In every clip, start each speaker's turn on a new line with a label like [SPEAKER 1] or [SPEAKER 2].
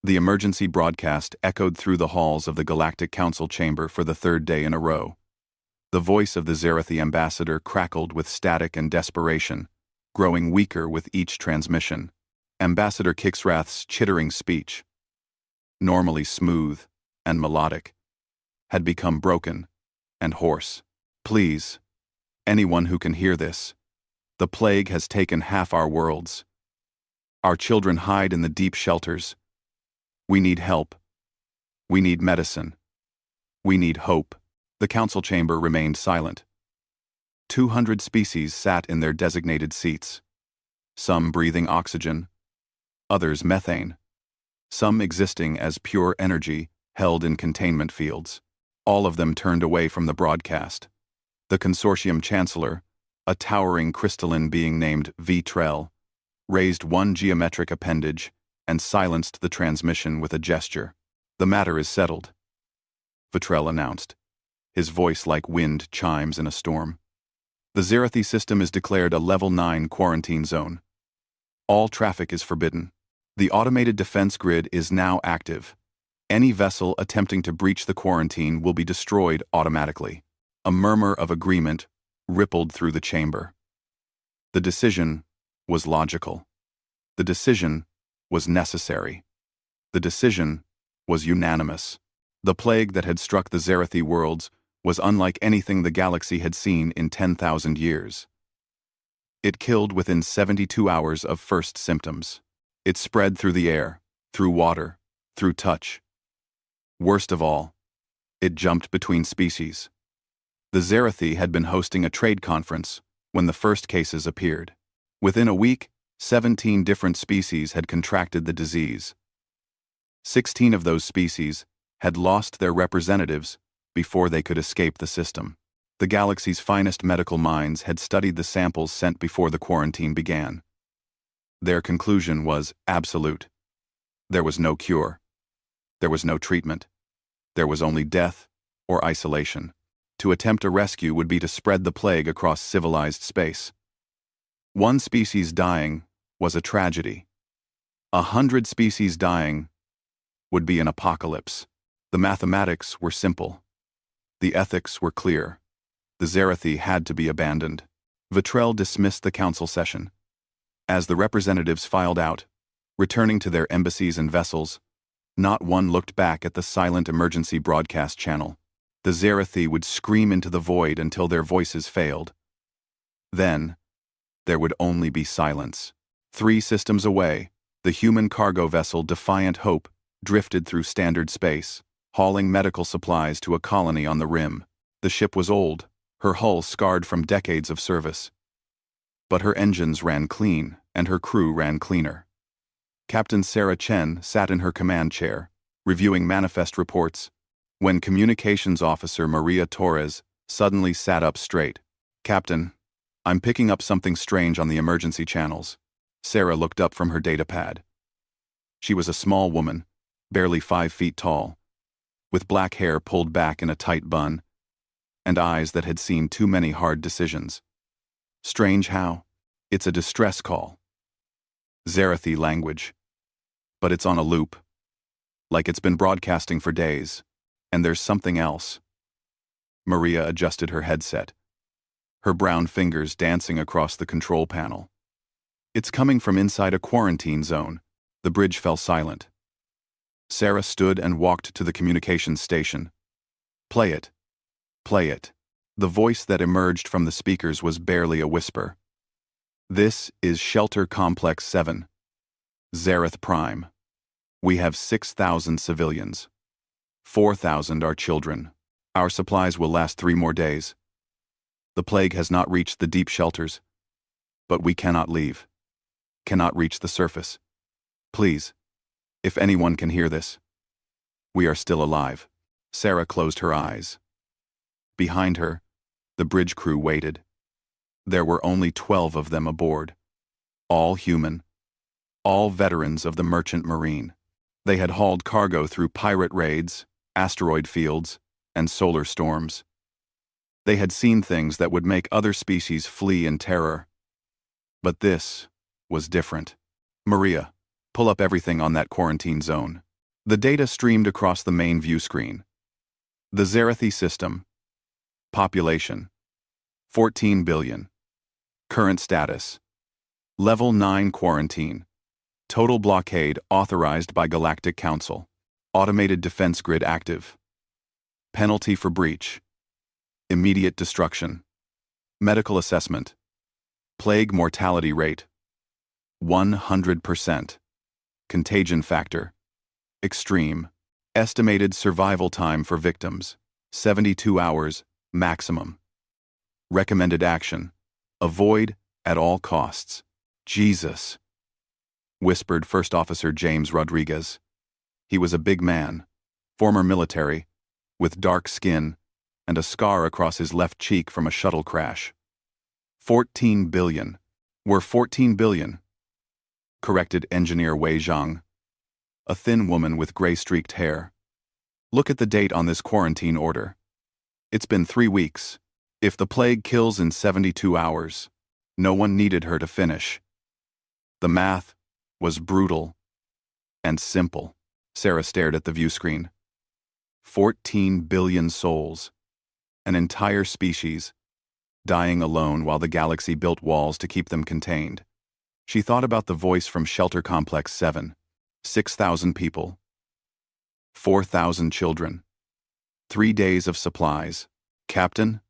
[SPEAKER 1] The emergency broadcast echoed through the halls of the Galactic Council chamber for the third day in a row. The voice of the Zerathi ambassador crackled with static and desperation, growing weaker with each transmission. Ambassador Kixrath's chittering speech, normally smooth and melodic, had become broken and hoarse. Please, anyone who can hear this, the plague has taken half our worlds. Our children hide in the deep shelters. We need help. We need medicine. We need hope. The council chamber remained silent. 200 species sat in their designated seats, some breathing oxygen, others methane, some existing as pure energy held in containment fields. All of them turned away from the broadcast. The consortium chancellor, a towering crystalline being named Vitrell, raised one geometric appendage and silenced the transmission with a gesture. The matter is settled, Vitrell announced, his voice like wind chimes in a storm. The Zerathi system is declared a Level 9 quarantine zone. All traffic is forbidden. The automated defense grid is now active. Any vessel attempting to breach the quarantine will be destroyed automatically. A murmur of agreement rippled through the chamber. The decision was logical. The decision was necessary. The decision was unanimous. The plague that had struck the Zerathi worlds was unlike anything the galaxy had seen in 10,000 years. It killed within 72 hours of first symptoms. It spread through the air, through water, through touch. Worst of all, it jumped between species. The Zerathi had been hosting a trade conference when the first cases appeared. Within a week, 17 different species had contracted the disease. 16 of those species had lost their representatives before they could escape the system. The galaxy's finest medical minds had studied the samples sent before the quarantine began. Their conclusion was absolute. There was no cure. There was no treatment. There was only death or isolation. To attempt a rescue would be to spread the plague across civilized space. One species dying was a tragedy. 100 species dying would be an apocalypse. The mathematics were simple. The ethics were clear. The Zerathi had to be abandoned. Vitrell dismissed the council session. As the representatives filed out, returning to their embassies and vessels, not one looked back at the silent emergency broadcast channel. The Zerathi would scream into the void until their voices failed. Then, there would only be silence. 3 systems away, the human cargo vessel Defiant Hope drifted through standard space, hauling medical supplies to a colony on the rim. The ship was old, her hull scarred from decades of service. But her engines ran clean, and her crew ran cleaner. Captain Sarah Chen sat in her command chair, reviewing manifest reports, when Communications Officer Maria Torres suddenly sat up straight. "Captain, I'm picking up something strange on the emergency channels." Sarah looked up from her datapad. She was a small woman, barely 5 feet tall, with black hair pulled back in a tight bun, and eyes that had seen too many hard decisions. "Strange how? It's a distress call. Zerathi language. But it's on a loop. Like it's been broadcasting for days. And there's something else." Maria adjusted her headset, her brown fingers dancing across the control panel. "It's coming from inside a quarantine zone." The bridge fell silent. Sarah stood and walked to the communications station. "Play it. Play it." The voice that emerged from the speakers was barely a whisper. "This is Shelter Complex 7. Zerath Prime. We have 6,000 civilians. 4,000 are children. Our supplies will last 3 more days. The plague has not reached the deep shelters, but we cannot leave. Cannot reach the surface. Please, if anyone can hear this, we are still alive." Sarah closed her eyes. Behind her, the bridge crew waited. There were only 12 of them aboard. All human. All veterans of the merchant marine. They had hauled cargo through pirate raids, asteroid fields, and solar storms. They had seen things that would make other species flee in terror. But this was different. "Maria, pull up everything on that quarantine zone." The data streamed across the main view screen. The Zerathi system. Population: 14 billion. Current status: Level 9 quarantine. Total blockade authorized by Galactic Council. Automated defense grid active. Penalty for breach: immediate destruction. Medical assessment: plague mortality rate 100%. Contagion factor: extreme. Estimated survival time for victims: 72 hours maximum. Recommended action: avoid at all costs. Jesus, whispered First Officer James Rodriguez. He was a big man, former military, with dark skin and a scar across his left cheek from a shuttle crash. 14 billion. We're 14 billion, corrected Engineer Wei Zhang, a thin woman with gray-streaked hair. Look at the date on this quarantine order. It's been 3 weeks. If the plague kills in 72 hours, no one needed her to finish. The math was brutal and simple. Sarah stared at the view screen. 14 billion souls, an entire species, dying alone while the galaxy built walls to keep them contained. She thought about the voice from Shelter Complex 7. 6,000 people. 4,000 children. 3 days of supplies. Captain?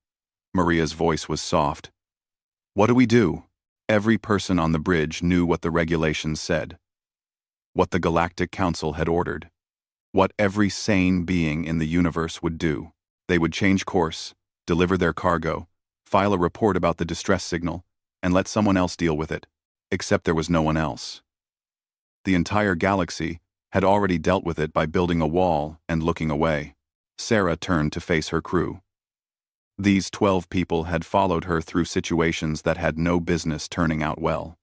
[SPEAKER 1] Maria's voice was soft. What do we do? Every person on the bridge knew what the regulations said. What the Galactic Council had ordered. What every sane being in the universe would do. They would change course, deliver their cargo, file a report about the distress signal, and let someone else deal with it. Except there was no one else. The entire galaxy had already dealt with it by building a wall and looking away. Sarah turned to face her crew. These 12 people had followed her through situations that had no business turning out well.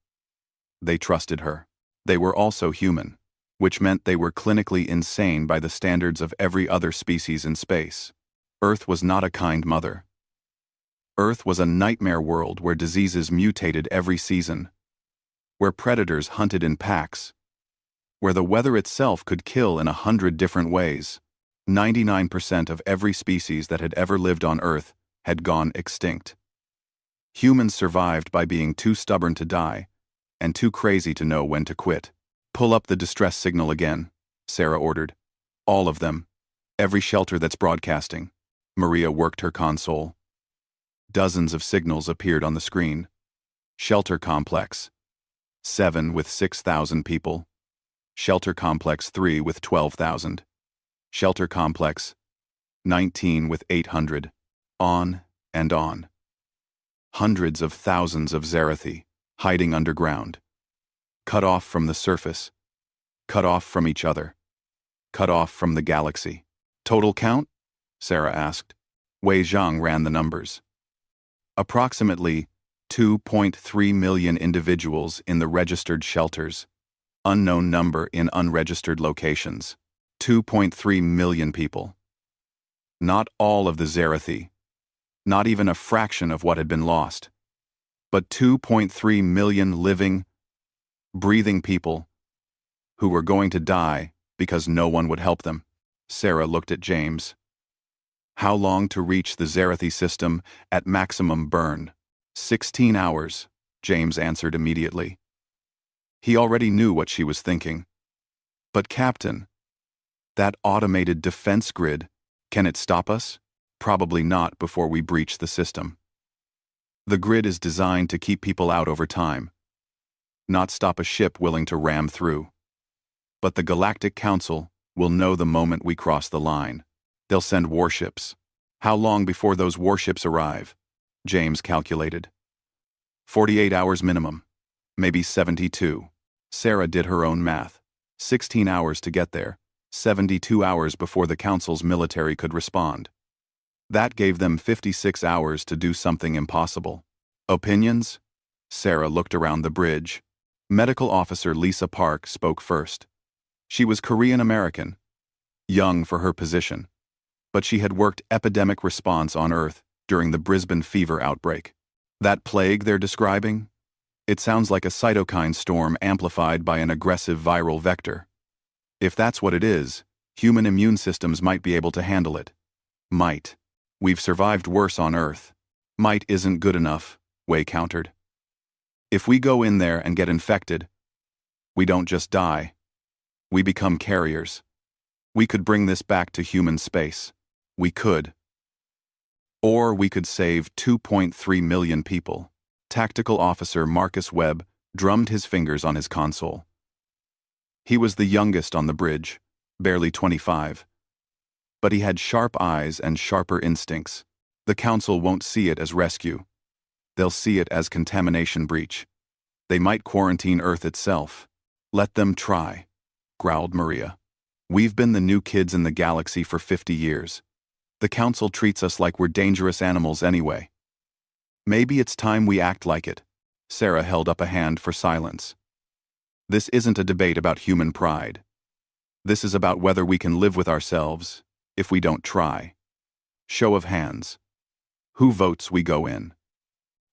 [SPEAKER 1] They trusted her. They were also human, which meant they were clinically insane by the standards of every other species in space. Earth was not a kind mother. Earth was a nightmare world where diseases mutated every season, where predators hunted in packs, where the weather itself could kill in 100 different ways. 99% of every species that had ever lived on Earth had gone extinct. Humans survived by being too stubborn to die and too crazy to know when to quit. Pull up the distress signal again, Sarah ordered. All of them. Every shelter that's broadcasting. Maria worked her console. Dozens of signals appeared on the screen. Shelter Complex 7 with 6,000 people. Shelter Complex 3 with 12,000. Shelter Complex 19 with 800. On and on. Hundreds of thousands of Zerathi, hiding underground. Cut off from the surface. Cut off from each other. Cut off from the galaxy. Total count? Sarah asked. Wei Zhang ran the numbers. Approximately 2.3 million individuals in the registered shelters. Unknown number in unregistered locations. 2.3 million people. Not all of the Zerathi. Not even a fraction of what had been lost. But 2.3 million living, breathing people who were going to die because no one would help them. Sarah looked at James. How long to reach the Zerathi system at maximum burn? 16 hours, James answered immediately. He already knew what she was thinking. But Captain, that automated defense grid, can it stop us? Probably not before we breach the system. The grid is designed to keep people out over time, not stop a ship willing to ram through. But the Galactic Council will know the moment we cross the line. They'll send warships. How long before those warships arrive? James calculated. 48 hours minimum, maybe 72. Sarah did her own math. 16 hours to get there, 72 hours before the Council's military could respond. That gave them 56 hours to do something impossible. Opinions? Sarah looked around the bridge. Medical Officer Lisa Park spoke first. She was Korean American, young for her position, but she had worked epidemic response on Earth during the Brisbane fever outbreak. That plague they're describing? It sounds like a cytokine storm amplified by an aggressive viral vector. If that's what it is, human immune systems might be able to handle it. Might. We've survived worse on Earth. Might isn't good enough, Wei countered. If we go in there and get infected, we don't just die. We become carriers. We could bring this back to human space. We could. Or we could save 2.3 million people. Tactical Officer Marcus Webb drummed his fingers on his console. He was the youngest on the bridge, barely 25. But he had sharp eyes and sharper instincts. The Council won't see it as rescue. They'll see it as contamination breach. They might quarantine Earth itself. Let them try, growled Maria. We've been the new kids in the galaxy for 50 years. The Council treats us like we're dangerous animals anyway. Maybe it's time we act like it. Sarah held up a hand for silence. This isn't a debate about human pride. This is about whether we can live with ourselves if we don't try. Show of hands. Who votes we go in?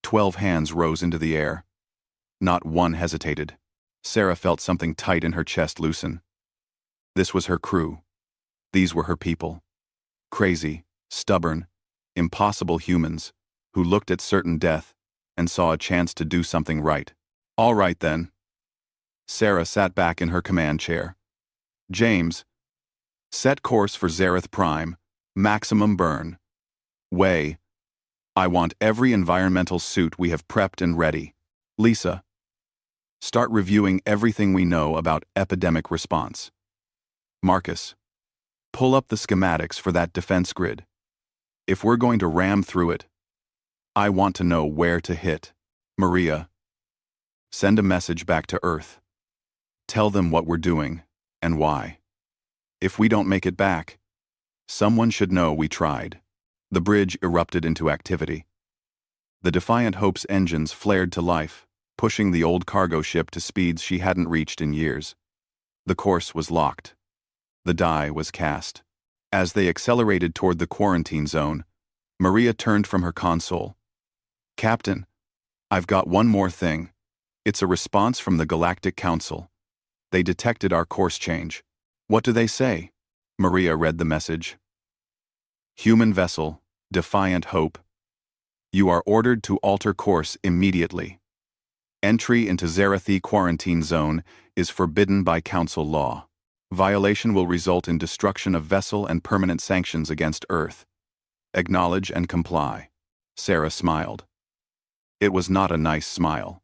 [SPEAKER 1] 12 hands rose into the air. Not one hesitated. Sarah felt something tight in her chest loosen. This was her crew. These were her people. Crazy, stubborn, impossible humans who looked at certain death and saw a chance to do something right. All right then. Sarah sat back in her command chair. James, set course for Zareth Prime, maximum burn. Wei, I want every environmental suit we have prepped and ready. Lisa, start reviewing everything we know about epidemic response. Marcus, pull up the schematics for that defense grid. If we're going to ram through it, I want to know where to hit. Maria, send a message back to Earth. Tell them what we're doing and why. If we don't make it back, someone should know we tried. The bridge erupted into activity. The Defiant Hope's engines flared to life, pushing the old cargo ship to speeds she hadn't reached in years. The course was locked. The die was cast. As they accelerated toward the quarantine zone, Maria turned from her console. Captain, I've got one more thing. It's a response from the Galactic Council. They detected our course change. What do they say? Maria read the message. Human vessel, Defiant Hope. You are ordered to alter course immediately. Entry into Zarathi quarantine zone is forbidden by Council law. Violation will result in destruction of vessel and permanent sanctions against Earth. Acknowledge and comply. Sarah smiled. It was not a nice smile.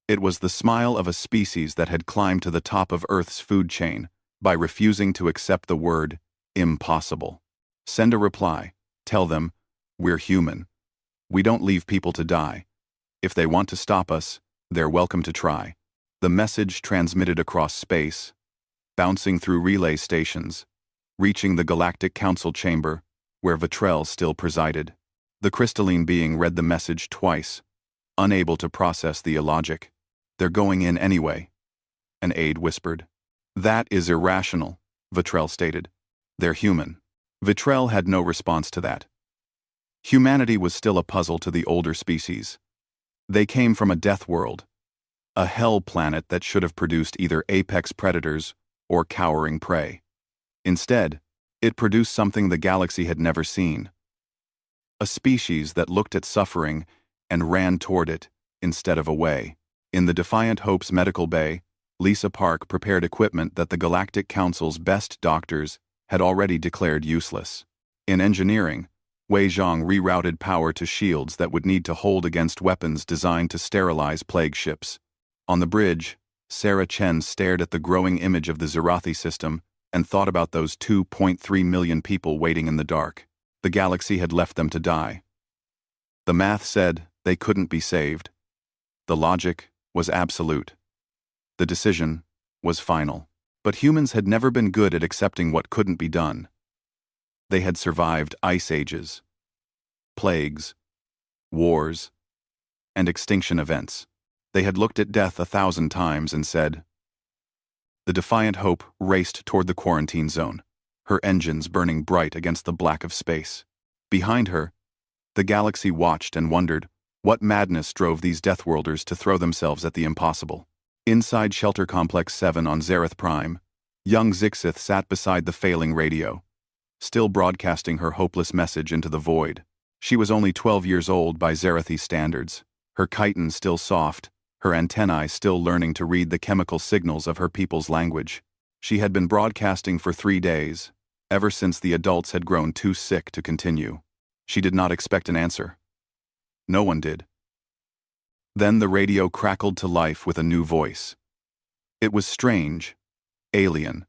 [SPEAKER 1] It was the smile of a species that had climbed to the top of Earth's food chain by refusing to accept the word impossible. Send a reply. Tell them, we're human. We don't leave people to die. If they want to stop us, they're welcome to try. The message transmitted across space, bouncing through relay stations, reaching the Galactic Council chamber, where Vitrell still presided. The crystalline being read the message twice, unable to process the illogic. They're going in anyway, an aide whispered. That is irrational, Vitrell stated. They're human. Vitrell had no response to that. Humanity was still a puzzle to the older species. They came from a death world, a hell planet that should have produced either apex predators or cowering prey. Instead, it produced something the galaxy had never seen. A species that looked at suffering and ran toward it instead of away. In the Defiant Hope's medical bay, Lisa Park prepared equipment that the Galactic Council's best doctors had already declared useless. In engineering, Wei Zhang rerouted power to shields that would need to hold against weapons designed to sterilize plague ships. On the bridge, Sarah Chen stared at the growing image of the Zarathi system and thought about those 2.3 million people waiting in the dark. The galaxy had left them to die. The math said they couldn't be saved. The logic was absolute. The decision was final. But humans had never been good at accepting what couldn't be done. They had survived ice ages, plagues, wars, and extinction events. They had looked at death 1,000 times and said. The Defiant Hope raced toward the quarantine zone, her engines burning bright against the black of space. Behind her, the galaxy watched and wondered what madness drove these Deathworlders to throw themselves at the impossible. Inside Shelter Complex 7 on Zareth Prime, Young Zixith sat beside the failing radio, still broadcasting her hopeless message into the void. She was only 12 years old by Zerathi standards, her chitin still soft, her antennae still learning to read the chemical signals of her people's language. She had been broadcasting for 3 days, ever since the adults had grown too sick to continue. She did not expect an answer. No one did. Then the radio crackled to life with a new voice. It was strange, alien,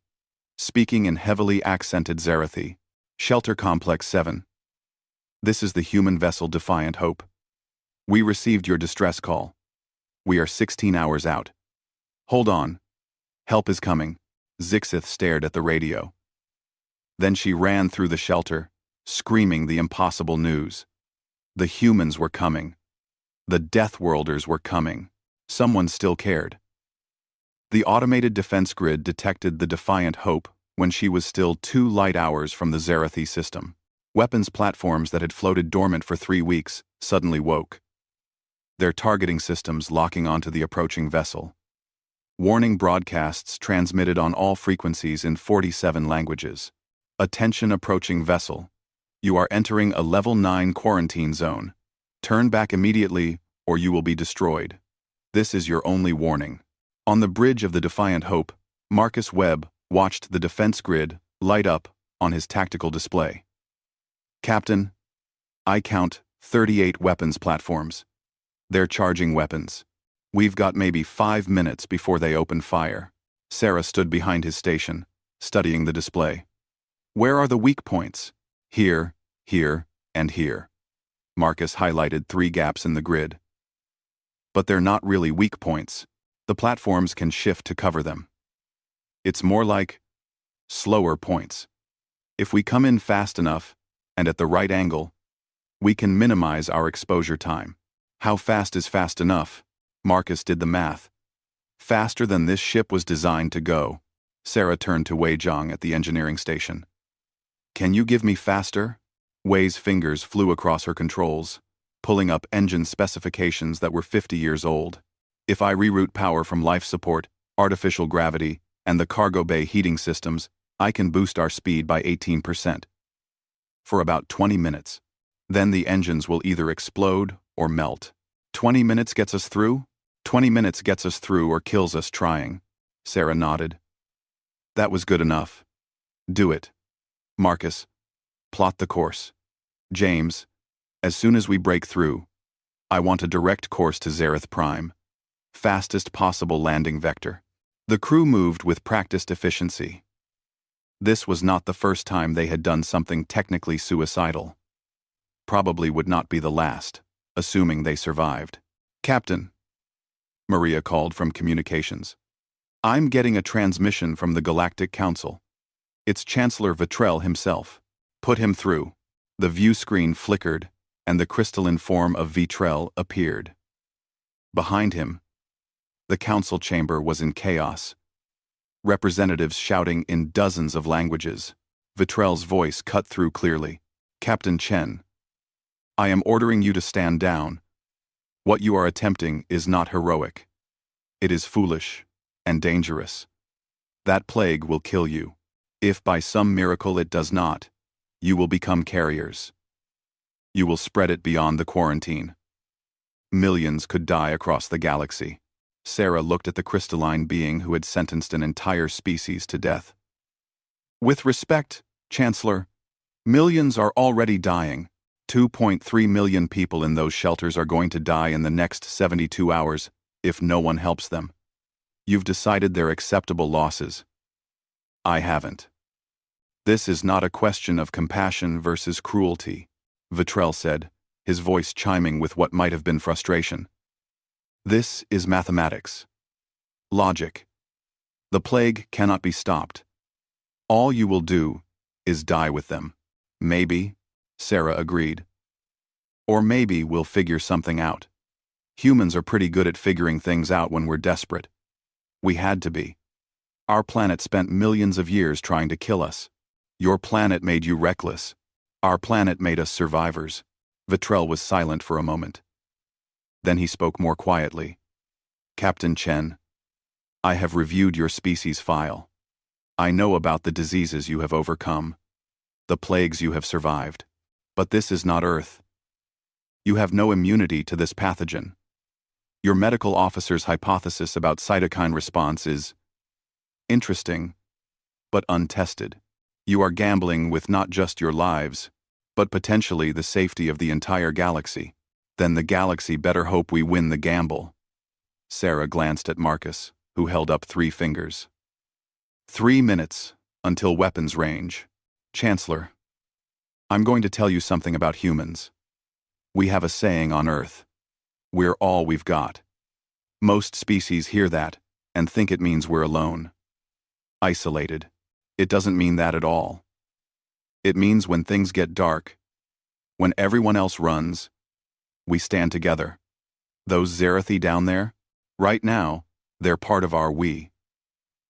[SPEAKER 1] speaking in heavily accented Zerathi. Shelter Complex 7. This is the human vessel Defiant Hope. We received your distress call. We are 16 hours out. Hold on. Help is coming. Zixith stared at the radio. Then she ran through the shelter, screaming the impossible news. The humans were coming. The Deathworlders were coming. Someone still cared. The automated defense grid detected the Defiant Hope when she was still 2 light hours from the Zerathi system. Weapons platforms that had floated dormant for 3 weeks suddenly woke, their targeting systems locking onto the approaching vessel. Warning broadcasts transmitted on all frequencies in 47 languages. Attention approaching vessel. You are entering a level 9 quarantine zone. Turn back immediately or you will be destroyed. This is your only warning. On the bridge of the Defiant Hope, Marcus Webb watched the defense grid light up on his tactical display. Captain, I count 38 weapons platforms. They're charging weapons. We've got maybe 5 minutes before they open fire. Sarah stood behind his station, studying the display. Where are the weak points? Here, here, and here. Marcus highlighted 3 gaps in the grid. But they're not really weak points. The platforms can shift to cover them. It's more like slower points. If we come in fast enough, and at the right angle, we can minimize our exposure time. How fast is fast enough? Marcus did the math. Faster than this ship was designed to go. Sarah turned to Wei Zhang at the engineering station. Can you give me faster? Wei's fingers flew across her controls, pulling up engine specifications that were 50 years old. If I reroute power from life support, artificial gravity, and the cargo bay heating systems, I can boost our speed by 18%. For about 20 minutes. Then the engines will either explode or melt. 20 minutes gets us through? 20 minutes gets us through or kills us trying. Sarah nodded. That was good enough. Do it. Marcus, plot the course. James, as soon as we break through, I want a direct course to Zereth Prime. Fastest possible landing vector. The crew moved with practiced efficiency. This was not the first time they had done something technically suicidal. Probably would not be the last, assuming they survived. Captain, Maria called from communications. I'm getting a transmission from the Galactic Council. It's Chancellor Vitrell himself. Put him through. The view screen flickered, and the crystalline form of Vitrell appeared. Behind him, the council chamber was in chaos. Representatives shouting in dozens of languages. Vitrell's voice cut through clearly. Captain Chen, I am ordering you to stand down. What you are attempting is not heroic. It is foolish and dangerous. That plague will kill you. If by some miracle it does not, you will become carriers. You will spread it beyond the quarantine. Millions could die across the galaxy. Sarah looked at the crystalline being who had sentenced an entire species to death. With respect, Chancellor, millions are already dying. 2.3 million people in those shelters are going to die in the next 72 hours if no one helps them. You've decided they're acceptable losses. I haven't. This is not a question of compassion versus cruelty, Vitrell said, his voice chiming with what might have been frustration. This is mathematics. Logic. The plague cannot be stopped. All you will do is die with them. Maybe, Sarah agreed. Or maybe we'll figure something out. Humans are pretty good at figuring things out when we're desperate. We had to be. Our planet spent millions of years trying to kill us. Your planet made you reckless. Our planet made us survivors. Vitrell was silent for a moment. Then he spoke more quietly. Captain Chen, I have reviewed your species file. I know about the diseases you have overcome, the plagues you have survived. But this is not Earth. You have no immunity to this pathogen. Your medical officer's hypothesis about cytokine response is interesting, but untested. You are gambling with not just your lives, but potentially the safety of the entire galaxy. Then the galaxy better hope we win the gamble. Sarah glanced at Marcus, who held up 3 fingers. 3 minutes, until weapons range. Chancellor, I'm going to tell you something about humans. We have a saying on Earth. We're all we've got. Most species hear that and think it means we're alone. Isolated. It doesn't mean that at all. It means when things get dark, when everyone else runs, we stand together. Those Zerathi down there, right now, they're part of our we.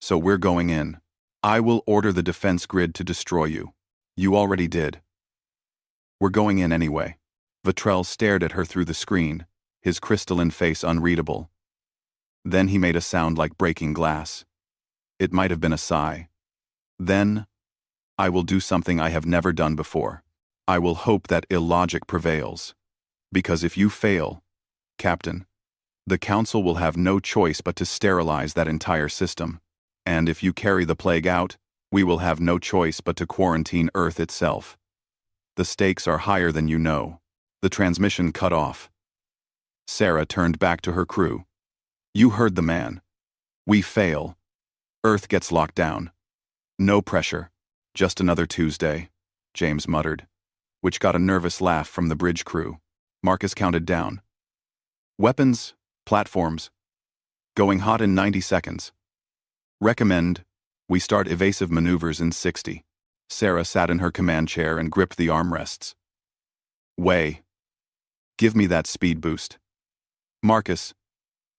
[SPEAKER 1] So we're going in. I will order the defense grid to destroy you. You already did. We're going in anyway. Vitrell stared at her through the screen, his crystalline face unreadable. Then he made a sound like breaking glass. It might have been a sigh. Then, I will do something I have never done before. I will hope that illogic prevails. Because if you fail, Captain, the Council will have no choice but to sterilize that entire system. And if you carry the plague out, we will have no choice but to quarantine Earth itself. The stakes are higher than you know. The transmission cut off. Sarah turned back to her crew. You heard the man. We fail. Earth gets locked down. No pressure. Just another Tuesday, James muttered, which got a nervous laugh from the bridge crew. Marcus counted down. Weapons, platforms. Going hot in 90 seconds. Recommend we start evasive maneuvers in 60. Sarah sat in her command chair and gripped the armrests. Way. Give me that speed boost. Marcus.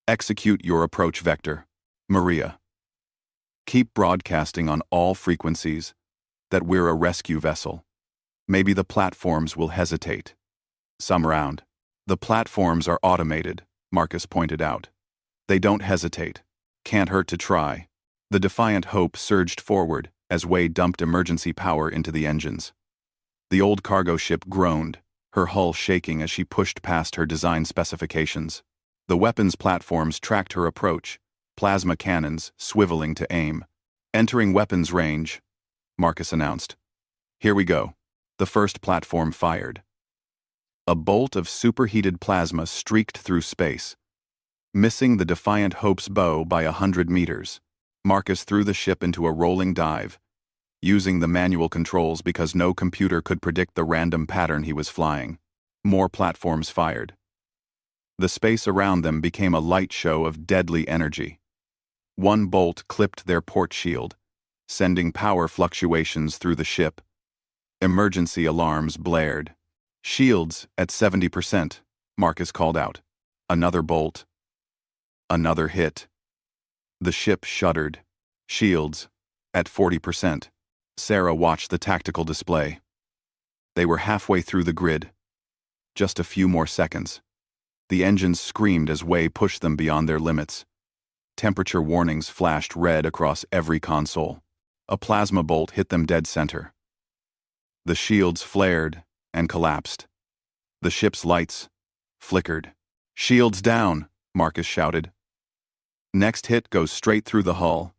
[SPEAKER 1] Execute your approach vector. Maria. Keep broadcasting on all frequencies that we're a rescue vessel. Maybe the platforms will hesitate. Some round. The platforms are automated, Marcus pointed out. They don't hesitate. Can't hurt to try. The Defiant Hope surged forward as Way dumped emergency power into the engines. The old cargo ship groaned, her hull shaking as she pushed past her design specifications. The weapons platforms tracked her approach, plasma cannons swiveling to aim. Entering weapons range, Marcus announced. Here we go. The first platform fired. A bolt of superheated plasma streaked through space, missing the Defiant Hope's bow by 100 meters. Marcus threw the ship into a rolling dive, using the manual controls because no computer could predict the random pattern he was flying. More platforms fired. The space around them became a light show of deadly energy. One bolt clipped their port shield, sending power fluctuations through the ship. Emergency alarms blared. Shields at 70%, Marcus called out. Another bolt. Another hit. The ship shuddered. Shields at 40%. Sarah watched the tactical display. They were halfway through the grid. Just a few more seconds. The engines screamed as Way pushed them beyond their limits. Temperature warnings flashed red across every console. A plasma bolt hit them dead center. The shields flared and collapsed. The ship's lights flickered. Shields down, Marcus shouted. Next hit goes straight through the hull.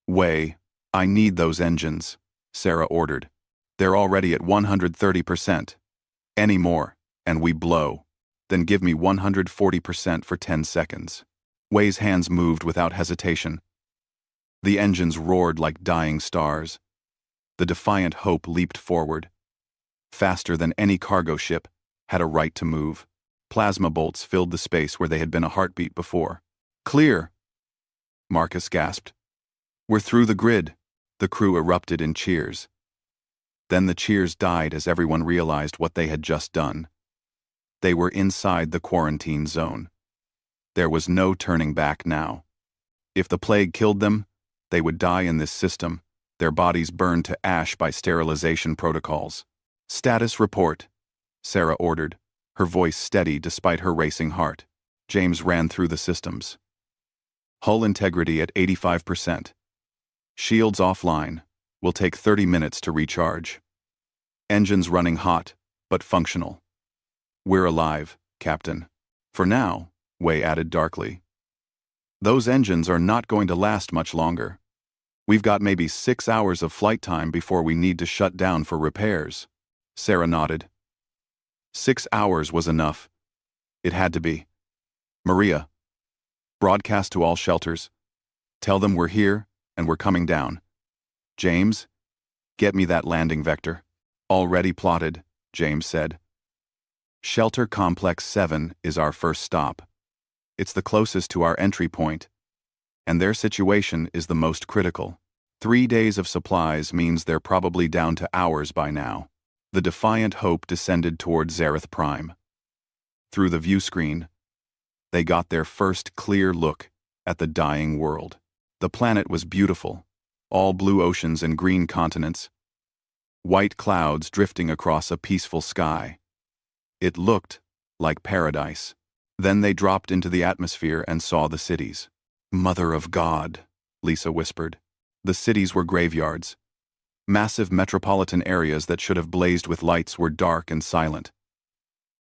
[SPEAKER 1] Way, I need those engines, Sarah ordered. They're already at 130%. Any more, and we blow. Then give me 140% for 10 seconds. Way's hands moved without hesitation. The engines roared like dying stars. The Defiant Hope leaped forward. Faster than any cargo ship, had a right to move. Plasma bolts filled the space where they had been a heartbeat before. Clear! Marcus gasped. We're through the grid. The crew erupted in cheers. Then the cheers died as everyone realized what they had just done. They were inside the quarantine zone. There was no turning back now. If the plague killed them, they would die in this system, their bodies burned to ash by sterilization protocols. Status report, Sarah ordered, her voice steady despite her racing heart. James ran through the systems. Hull integrity at 85%. Shields offline. Will take 30 minutes to recharge. Engines running hot, but functional. We're alive, Captain. For now, Wei added darkly. Those engines are not going to last much longer. We've got maybe 6 hours of flight time before we need to shut down for repairs. Sarah nodded. 6 hours was enough. It had to be. Maria, broadcast to all shelters. Tell them we're here and we're coming down. James, get me that landing vector. Already plotted, James said. Shelter Complex 7 is our first stop. It's the closest to our entry point, and their situation is the most critical. 3 days of supplies means they're probably down to hours by now. The Defiant Hope descended toward Zareth Prime. Through the view screen, they got their first clear look at the dying world. The planet was beautiful, all blue oceans and green continents, white clouds drifting across a peaceful sky. It looked like paradise. Then they dropped into the atmosphere and saw the cities. Mother of God, Lisa whispered. The cities were graveyards. Massive metropolitan areas that should have blazed with lights were dark and silent.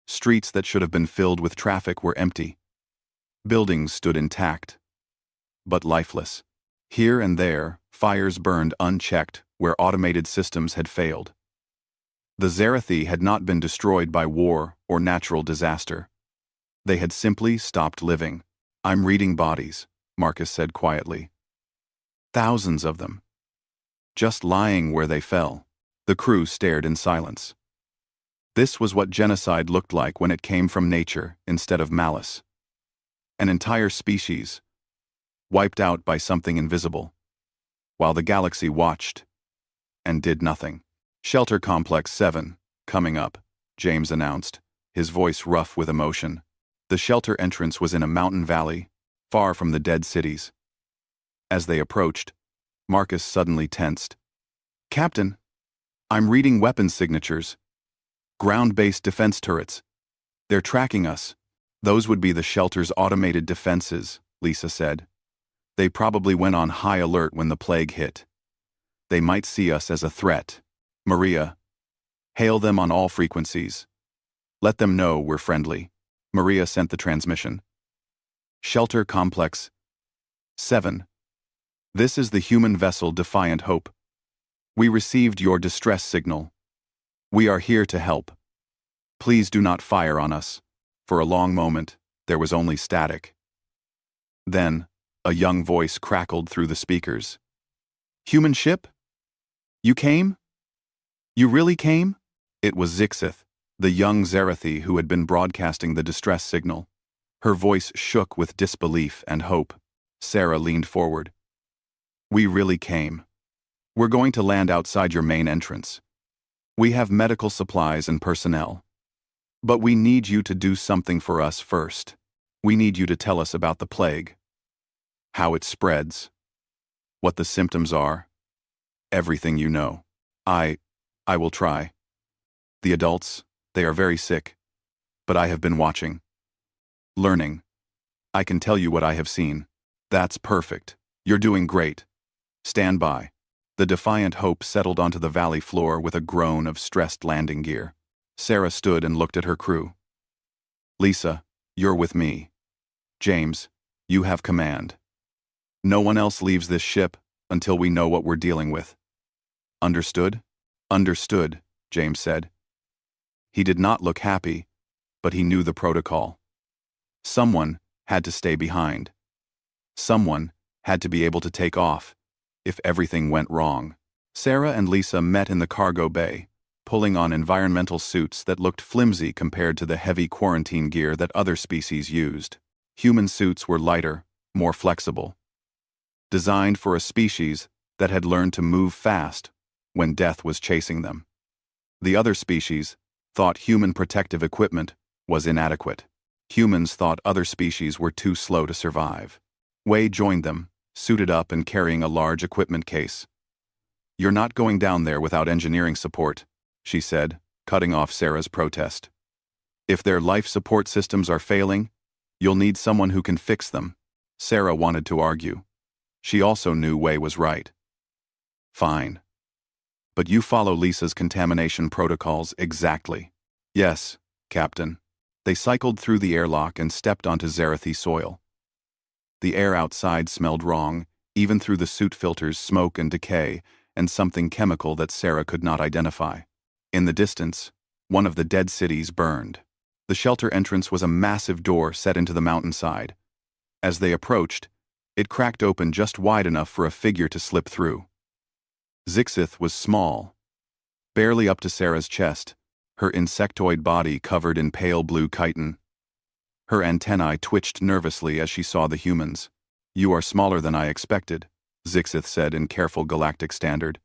[SPEAKER 1] Streets that should have been filled with traffic were empty. Buildings stood intact, but lifeless. Here and there, fires burned unchecked where automated systems had failed. The Zarathi had not been destroyed by war or natural disaster. They had simply stopped living. I'm reading bodies, Marcus said quietly. Thousands of them. Just lying where they fell. The crew stared in silence. This was what genocide looked like when it came from nature instead of malice. An entire species, wiped out by something invisible, while the galaxy watched and did nothing. Shelter Complex 7, coming up, James announced, his voice rough with emotion. The shelter entrance was in a mountain valley, far from the dead cities. As they approached, Marcus suddenly tensed. Captain, I'm reading weapons signatures. Ground-based defense turrets. They're tracking us. Those would be the shelter's automated defenses, Lisa said. They probably went on high alert when the plague hit. They might see us as a threat. Maria, hail them on all frequencies. Let them know we're friendly. Maria sent the transmission. Shelter Complex 7. This is the human vessel Defiant Hope. We received your distress signal. We are here to help. Please do not fire on us. For a long moment, there was only static. Then, a young voice crackled through the speakers. Human ship? You came? You really came? It was Zixith, the young Zarathi who had been broadcasting the distress signal. Her voice shook with disbelief and hope. Sarah leaned forward. We really came. We're going to land outside your main entrance. We have medical supplies and personnel. But we need you to do something for us first. We need you to tell us about the plague. How it spreads. What the symptoms are. Everything you know. I will try. The adults, they are very sick. But I have been watching. Learning. I can tell you what I have seen. That's perfect. You're doing great. Stand by. The Defiant Hope settled onto the valley floor with a groan of stressed landing gear. Sarah stood and looked at her crew. Lisa, you're with me. James, you have command. No one else leaves this ship until we know what we're dealing with. Understood? Understood, James said. He did not look happy, but he knew the protocol. Someone had to stay behind. Someone had to be able to take off if everything went wrong. Sarah and Lisa met in the cargo bay, pulling on environmental suits that looked flimsy compared to the heavy quarantine gear that other species used. Human suits were lighter, more flexible. Designed for a species that had learned to move fast when death was chasing them. The other species thought human protective equipment was inadequate. Humans thought other species were too slow to survive. Wei joined them, suited up and carrying a large equipment case. You're not going down there without engineering support, she said, cutting off Sarah's protest. If their life support systems are failing, you'll need someone who can fix them. Sarah wanted to argue. She also knew Wei was right. Fine. But you follow Lisa's contamination protocols exactly. Yes, Captain. They cycled through the airlock and stepped onto Zarathi soil. The air outside smelled wrong, even through the suit filters, smoke and decay, and something chemical that Sarah could not identify. In the distance, one of the dead cities burned. The shelter entrance was a massive door set into the mountainside. As they approached, it cracked open just wide enough for a figure to slip through. Zixith was small, barely up to Sarah's chest, her insectoid body covered in pale blue chitin. Her antennae twitched nervously as she saw the humans. "You are smaller than I expected," Zixith said in careful galactic standard.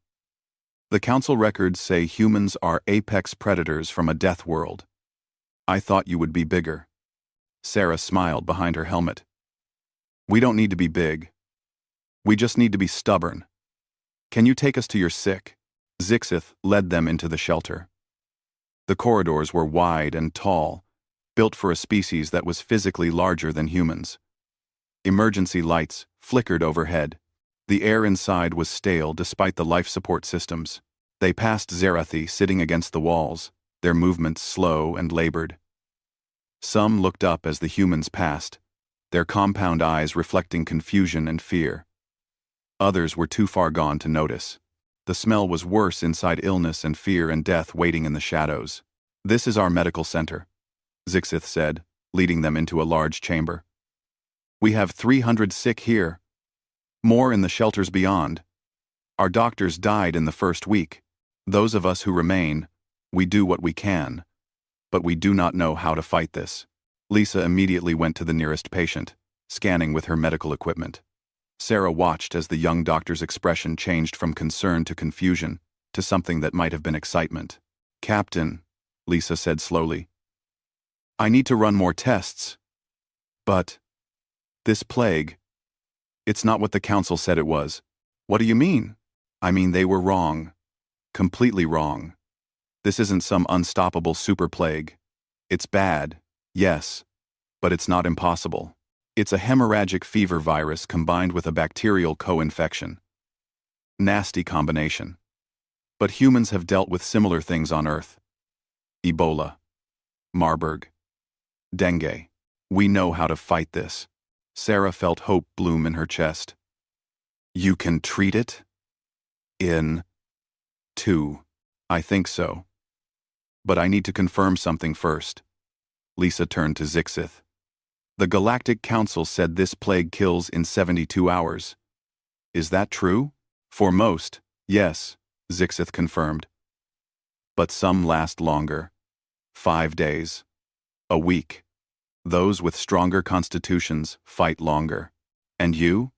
[SPEAKER 1] "The council records say humans are apex predators from a death world. I thought you would be bigger." Sarah smiled behind her helmet. "We don't need to be big. We just need to be stubborn. Can you take us to your sick?" Zixith led them into the shelter. The corridors were wide and tall, built for a species that was physically larger than humans. Emergency lights flickered overhead. The air inside was stale despite the life support systems. They passed Zarathi sitting against the walls, their movements slow and labored. Some looked up as the humans passed, their compound eyes reflecting confusion and fear. Others were too far gone to notice. The smell was worse inside illness and fear and death waiting in the shadows. "This is our medical center," Zixith said, leading them into a large chamber. "We have 300 sick here. More in the shelters beyond. Our doctors died in the first week. Those of us who remain, we do what we can. But we do not know how to fight this." Lisa immediately went to the nearest patient, scanning with her medical equipment. Sarah watched as the young doctor's expression changed from concern to confusion, to something that might have been excitement. "Captain," Lisa said slowly, "I need to run more tests. But this plague, it's not what the council said it was." "What do you mean?" "I mean they were wrong. Completely wrong. This isn't some unstoppable super plague. It's bad, yes, but it's not impossible. It's a hemorrhagic fever virus combined with a bacterial co-infection. Nasty combination. But humans have dealt with similar things on Earth. Ebola, Marburg, dengue. We know how to fight this." Sarah felt hope bloom in her chest. "You can treat it?" "In 2. I think so. But I need to confirm something first." Lisa turned to Zixith. "The Galactic Council said this plague kills in 72 hours. Is that true?" "For most, yes," Zixith confirmed. "But some last longer. 5 days. A week. Those with stronger constitutions fight longer." "And you?"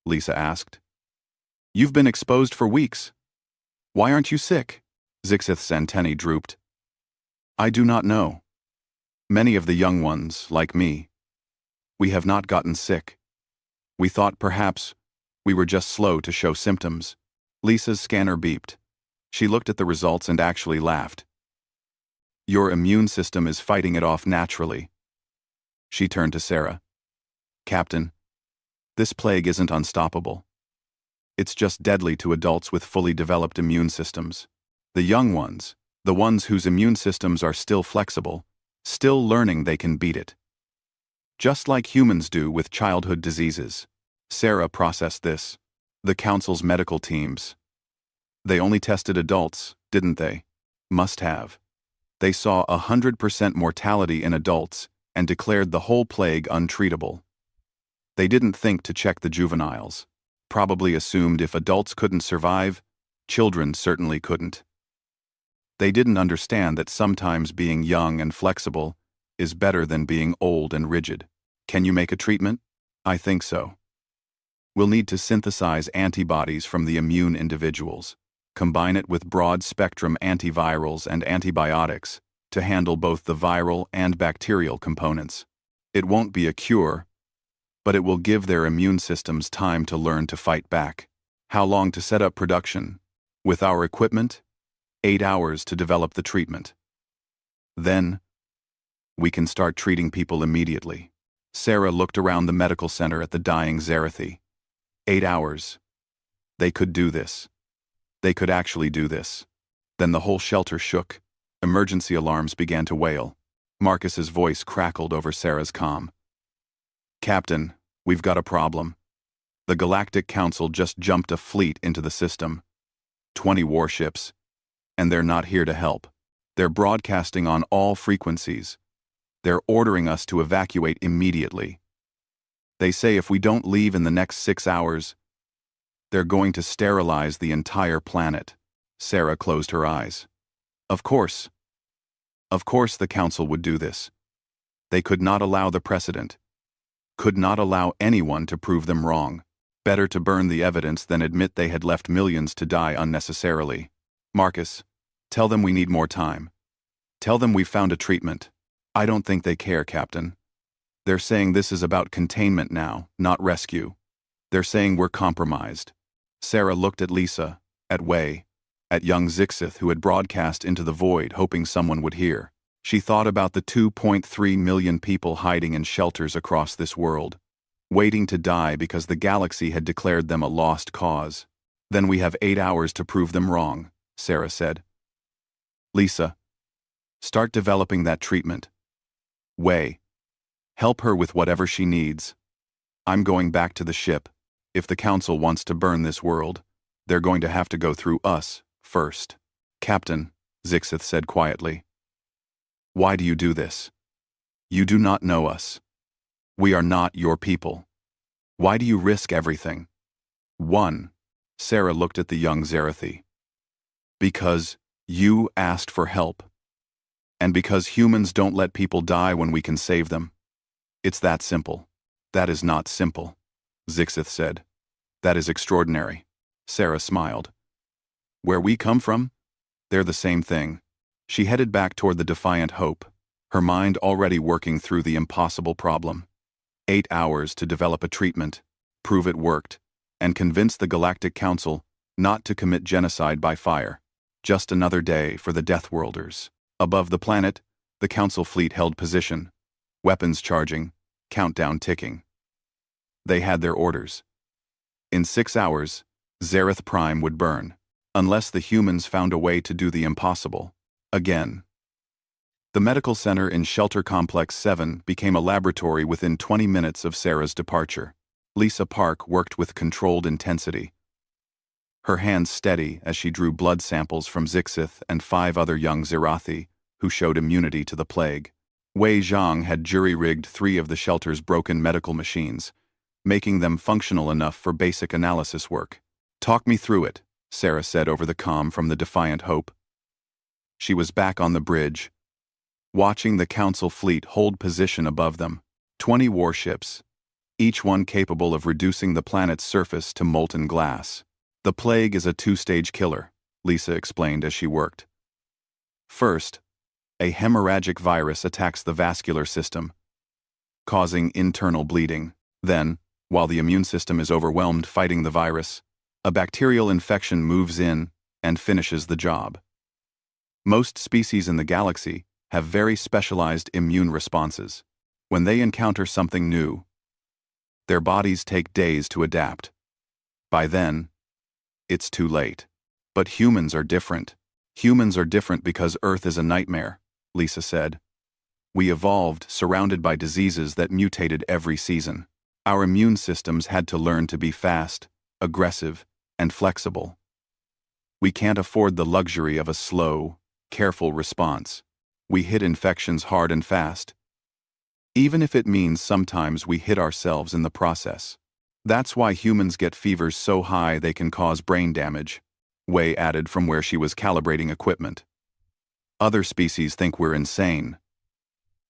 [SPEAKER 1] Lisa asked. "You've been exposed for weeks. Why aren't you sick?" Zixith's antennae drooped. "I do not know. Many of the young ones, like me, we have not gotten sick. We thought perhaps we were just slow to show symptoms." Lisa's scanner beeped. She looked at the results and actually laughed. "Your immune system is fighting it off naturally." She turned to Sarah. "Captain, this plague isn't unstoppable. It's just deadly to adults with fully developed immune systems. The young ones, the ones whose immune systems are still flexible, still learning they can beat it. Just like humans do with childhood diseases." Sarah processed this. The council's medical teams. They only tested adults, didn't they? Must have. They saw 100% mortality in adults and declared the whole plague untreatable. They didn't think to check the juveniles. Probably assumed if adults couldn't survive, children certainly couldn't. They didn't understand that sometimes being young and flexible is better than being old and rigid. "Can you make a treatment?" "I think so. We'll need to synthesize antibodies from the immune individuals, combine it with broad-spectrum antivirals and antibiotics to handle both the viral and bacterial components. It won't be a cure, but it will give their immune systems time to learn to fight back." "How long to set up production?" "With our equipment, 8 hours to develop the treatment. Then, we can start treating people immediately." Sarah looked around the medical center at the dying Zarathi. 8 hours. They could do this. They could actually do this. Then the whole shelter shook. Emergency alarms began to wail. Marcus's voice crackled over Sarah's comm. "Captain, we've got a problem. The Galactic Council just jumped a fleet into the system. 20 warships. And they're not here to help. They're broadcasting on all frequencies. They're ordering us to evacuate immediately. They say if we don't leave in the next 6 hours, they're going to sterilize the entire planet." Sarah closed her eyes. Of course. Of course the Council would do this. They could not allow the precedent. Could not allow anyone to prove them wrong. Better to burn the evidence than admit they had left millions to die unnecessarily. "Marcus, tell them we need more time. Tell them we've found a treatment." "I don't think they care, Captain. They're saying this is about containment now, not rescue. They're saying we're compromised." Sarah looked at Lisa, at Wei, at young Zixith who had broadcast into the void hoping someone would hear. She thought about the 2.3 million people hiding in shelters across this world, waiting to die because the galaxy had declared them a lost cause. "Then we have 8 hours to prove them wrong," Sarah said. "Lisa, start developing that treatment. Wei, help her with whatever she needs. I'm going back to the ship. If the Council wants to burn this world, they're going to have to go through us first." "Captain," Zixith said quietly, "why do you do this? You do not know us. We are not your people. Why do you risk everything?" "1." Sarah looked at the young Zerathi. "Because you asked for help. And because humans don't let people die when we can save them. It's that simple." "That is not simple," Zixith said. "That is extraordinary." Sarah smiled. "Where we come from, they're the same thing." She headed back toward the Defiant Hope, her mind already working through the impossible problem. 8 hours to develop a treatment, prove it worked, and convince the Galactic Council not to commit genocide by fire. Just another day for the Deathworlders. Above the planet, the Council fleet held position, weapons charging, countdown ticking. They had their orders. In 6 hours, Zareth Prime would burn, unless the humans found a way to do the impossible. Again. The medical center in Shelter Complex 7 became a laboratory within 20 minutes of Sarah's departure. Lisa Park worked with controlled intensity, her hands steady as she drew blood samples from Zixith and 5 other young Zerathi who showed immunity to the plague. Wei Zhang had jury-rigged 3 of the shelter's broken medical machines, making them functional enough for basic analysis work. "Talk me through it," Sarah said over the comm from the Defiant Hope. She was back on the bridge, watching the Council fleet hold position above them. 20 warships, each one capable of reducing the planet's surface to molten glass. "The plague is a 2-stage killer," Lisa explained as she worked. "First, a hemorrhagic virus attacks the vascular system, causing internal bleeding. Then, while the immune system is overwhelmed fighting the virus, a bacterial infection moves in and finishes the job. Most species in the galaxy have very specialized immune responses. When they encounter something new, their bodies take days to adapt. By then, it's too late. But humans are different. Humans are different because Earth is a nightmare," Lisa said. "We evolved surrounded by diseases that mutated every season. Our immune systems had to learn to be fast, aggressive, and flexible. We can't afford the luxury of a slow, careful response. We hit infections hard and fast, even if it means sometimes we hit ourselves in the process. That's why humans get fevers so high they can cause brain damage," Wei added from where she was calibrating equipment. "Other species think we're insane.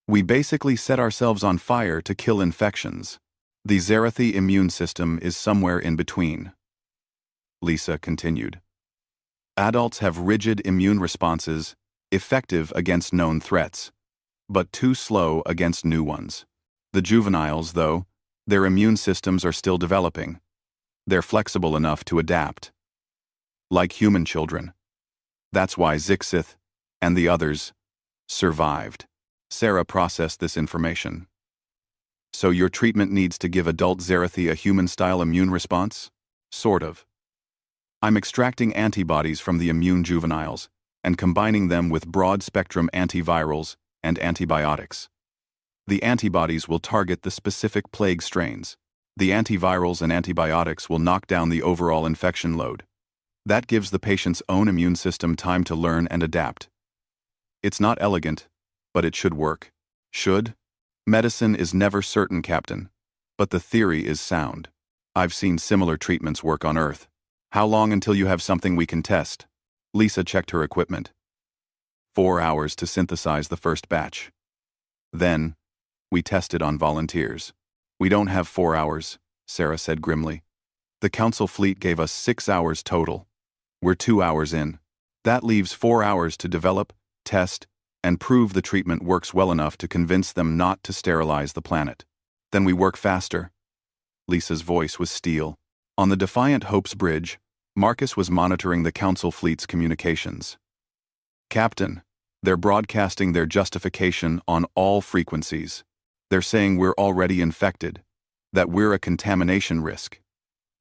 [SPEAKER 1] We basically set ourselves on fire to kill infections. The Zerathi immune system is somewhere in between," Lisa continued. "Adults have rigid immune responses, effective against known threats, but too slow against new ones. The juveniles, though, their immune systems are still developing. They're flexible enough to adapt. Like human children. That's why Zixith and the others survived." Sarah processed this information. "So your treatment needs to give adult Zerathi a human-style immune response?" "Sort of. I'm extracting antibodies from the immune juveniles and combining them with broad-spectrum antivirals and antibiotics. The antibodies will target the specific plague strains. The antivirals and antibiotics will knock down the overall infection load. That gives the patient's own immune system time to learn and adapt. It's not elegant, but it should work. Should? Medicine is never certain, Captain. But the theory is sound. I've seen similar treatments work on Earth. How long until you have something we can test? Lisa checked her equipment. 4 hours to synthesize the first batch. Then, we tested on volunteers. We don't have 4 hours, Sarah said grimly. The Council fleet gave us 6 hours total. We're 2 hours in. That leaves 4 hours to develop, test, and prove the treatment works well enough to convince them not to sterilize the planet. Then we work faster. Lisa's voice was steel. On the Defiant Hope's bridge, Marcus was monitoring the Council fleet's communications. Captain, they're broadcasting their justification on all frequencies. They're saying we're already infected, that we're a contamination risk.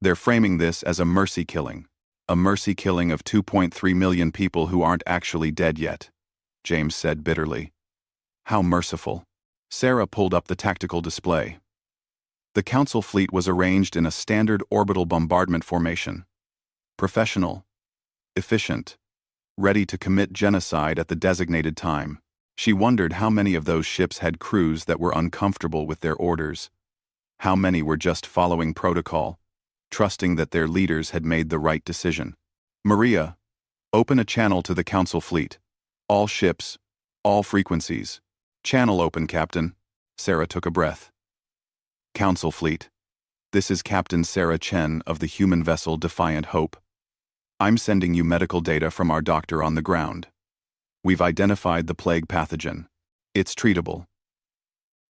[SPEAKER 1] They're framing this as a mercy killing of 2.3 million people who aren't actually dead yet, James said bitterly. How merciful. Sarah pulled up the tactical display. The Council fleet was arranged in a standard orbital bombardment formation. Professional, efficient, ready to commit genocide at the designated time. She wondered how many of those ships had crews that were uncomfortable with their orders. How many were just following protocol, trusting that their leaders had made the right decision. Maria, open a channel to the Council fleet. All ships, all frequencies. Channel open, Captain. Sarah took a breath. Council fleet. This is Captain Sarah Chen of the human vessel Defiant Hope. I'm sending you medical data from our doctor on the ground. We've identified the plague pathogen. It's treatable.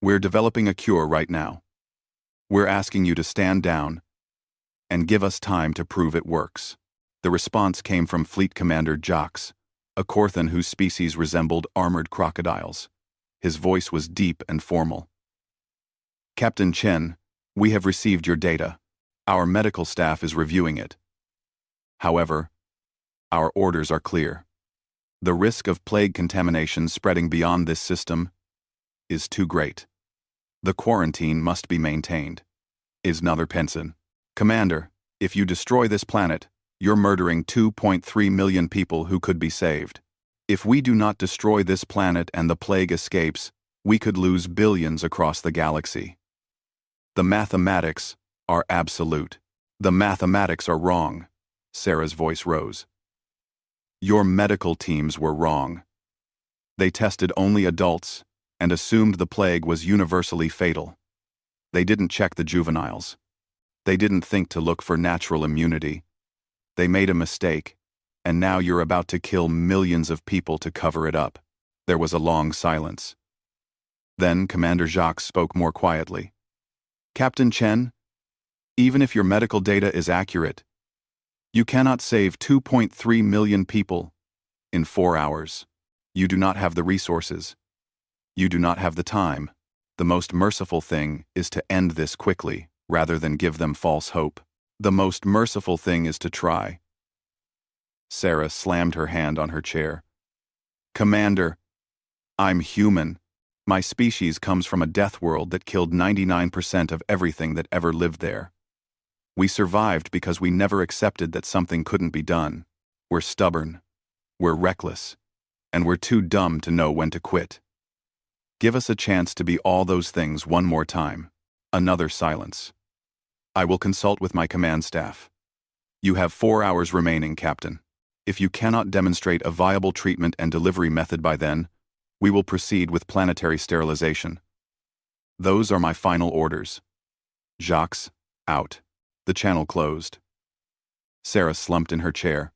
[SPEAKER 1] We're developing a cure right now. We're asking you to stand down and give us time to prove it works. The response came from Fleet Commander Jacques, a Corthan whose species resembled armored crocodiles. His voice was deep and formal. Captain Chen, we have received your data. Our medical staff is reviewing it. However, our orders are clear. The risk of plague contamination spreading beyond this system is too great. The quarantine must be maintained. Is Nather Penson. Commander, if you destroy this planet, you're murdering 2.3 million people who could be saved. If we do not destroy this planet and the plague escapes, we could lose billions across the galaxy. The mathematics are absolute. The mathematics are wrong. Sarah's voice rose. Your medical teams were wrong. They tested only adults and assumed the plague was universally fatal. They didn't check the juveniles. They didn't think to look for natural immunity. They made a mistake, and now you're about to kill millions of people to cover it up. There was a long silence. Then Commander Jacques spoke more quietly. Captain Chen, even if your medical data is accurate, you cannot save 2.3 million people in 4 hours. You do not have the resources. You do not have the time. The most merciful thing is to end this quickly, rather than give them false hope. The most merciful thing is to try. Sarah slammed her hand on her chair. Commander, I'm human. My species comes from a death world that killed 99% of everything that ever lived there. We survived because we never accepted that something couldn't be done. We're stubborn, we're reckless, and we're too dumb to know when to quit. Give us a chance to be all those things one more time. Another silence. I will consult with my command staff. You have 4 hours remaining, Captain. If you cannot demonstrate a viable treatment and delivery method by then, we will proceed with planetary sterilization. Those are my final orders. Jacques, out. The channel closed. Sarah slumped in her chair.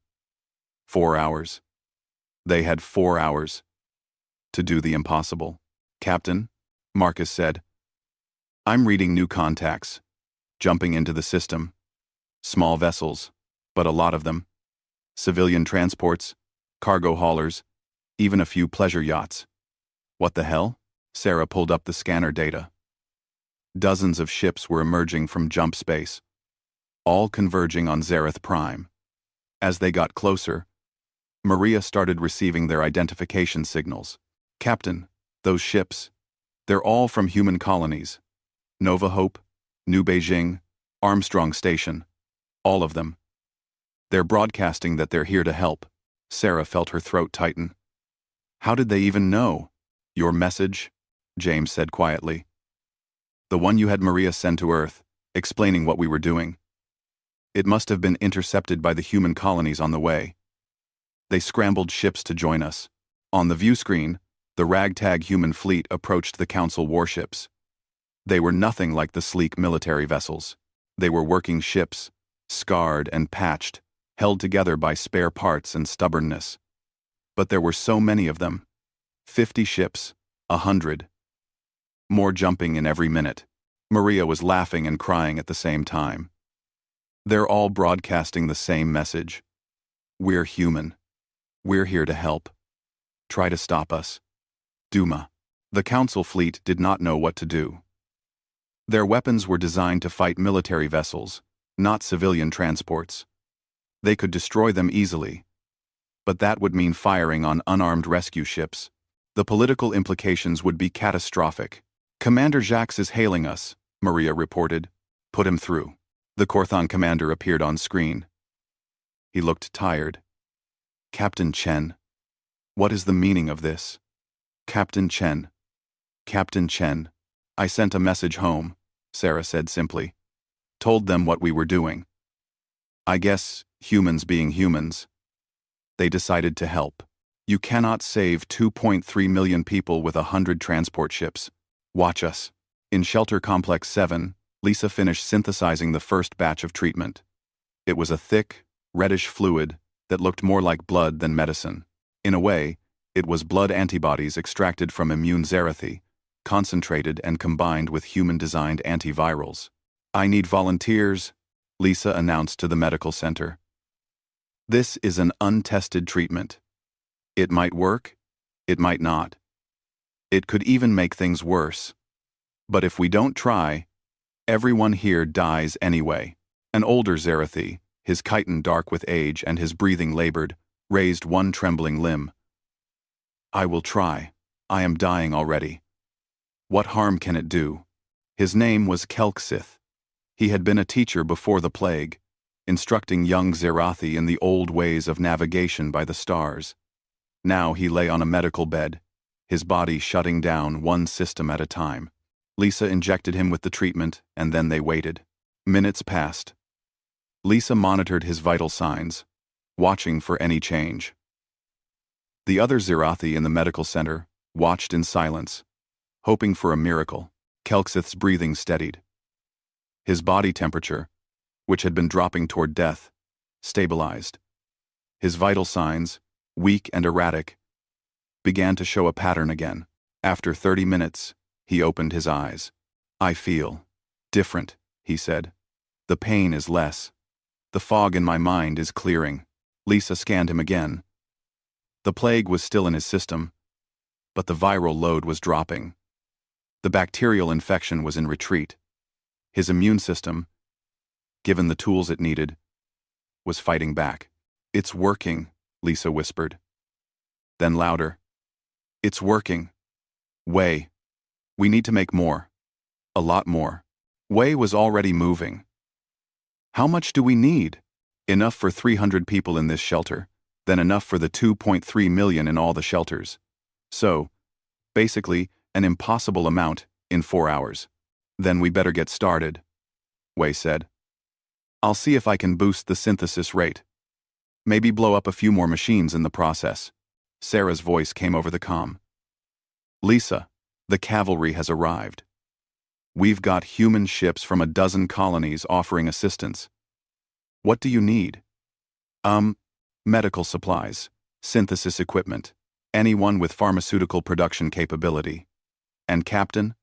[SPEAKER 1] 4 hours. They had 4 hours to do the impossible. Captain, Marcus said, I'm reading new contacts, jumping into the system. Small vessels, but a lot of them. Civilian transports, cargo haulers, even a few pleasure yachts. What the hell? Sarah pulled up the scanner data. Dozens of ships were emerging from jump space, all converging on Zareth Prime. As they got closer, Maria started receiving their identification signals. "Captain, those ships, they're all from human colonies. Nova Hope, New Beijing, Armstrong Station. All of them. They're broadcasting that they're here to help." Sarah felt her throat tighten. "How did they even know?" "Your message," James said quietly. "The one you had Maria send to Earth, explaining what we were doing. It must have been intercepted by the human colonies on the way. They scrambled ships to join us. On the view screen, the ragtag human fleet approached the Council warships. They were nothing like the sleek military vessels. They were working ships, scarred and patched, held together by spare parts and stubbornness. But there were so many of them. 50 ships, 100. More jumping in every minute. Maria was laughing and crying at the same time. They're all broadcasting the same message. We're human. We're here to help. Try to stop us. Duma. The Council fleet did not know what to do. Their weapons were designed to fight military vessels, not civilian transports. They could destroy them easily. But that would mean firing on unarmed rescue ships. The political implications would be catastrophic. "Commander Jacques is hailing us," Maria reported. "Put him through." The Corthon commander appeared on screen. He looked tired. "Captain Chen. What is the meaning of this?" "Captain Chen. Captain Chen. I sent a message home," Sarah said simply. "Told them what we were doing. I guess, humans being humans. They decided to help. You cannot save 2.3 million people with 100 transport ships. Watch us." In Shelter Complex 7, Lisa finished synthesizing the first batch of treatment. It was a thick, reddish fluid that looked more like blood than medicine. In a way, it was blood antibodies extracted from immune Zerathi, concentrated and combined with human-designed antivirals. "I need volunteers," Lisa announced to the medical center. "This is an untested treatment. It might work, it might not. It could even make things worse. But if we don't try, everyone here dies anyway." An older Zerathi, his chitin dark with age and his breathing labored, raised one trembling limb. "I will try. I am dying already. What harm can it do?" His name was Kelksith. He had been a teacher before the plague, instructing young Zerathi in the old ways of navigation by the stars. Now he lay on a medical bed, his body shutting down one system at a time. Lisa injected him with the treatment, and then they waited. Minutes passed. Lisa monitored his vital signs, watching for any change. The other Zerathi in the medical center watched in silence, hoping for a miracle. Kelksith's breathing steadied. His body temperature, which had been dropping toward death, stabilized. His vital signs, weak and erratic, began to show a pattern again. After 30 minutes, he opened his eyes. "I feel different," he said. "The pain is less. The fog in my mind is clearing." Lisa scanned him again. The plague was still in his system, but the viral load was dropping. The bacterial infection was in retreat. His immune system, given the tools it needed, was fighting back. "It's working," Lisa whispered. Then louder. "It's working. Wei. We need to make more. A lot more." Wei was already moving. "How much do we need?" "Enough for 300 people in this shelter, then enough for the 2.3 million in all the shelters. So, basically, an impossible amount in 4 hours. Then we better get started," Wei said. "I'll see if I can boost the synthesis rate. Maybe blow up a few more machines in the process." Sarah's voice came over the comm. "Lisa, the cavalry has arrived. We've got human ships from a dozen colonies offering assistance. What do you need?" Medical supplies, synthesis equipment, anyone with pharmaceutical production capability. And Captain,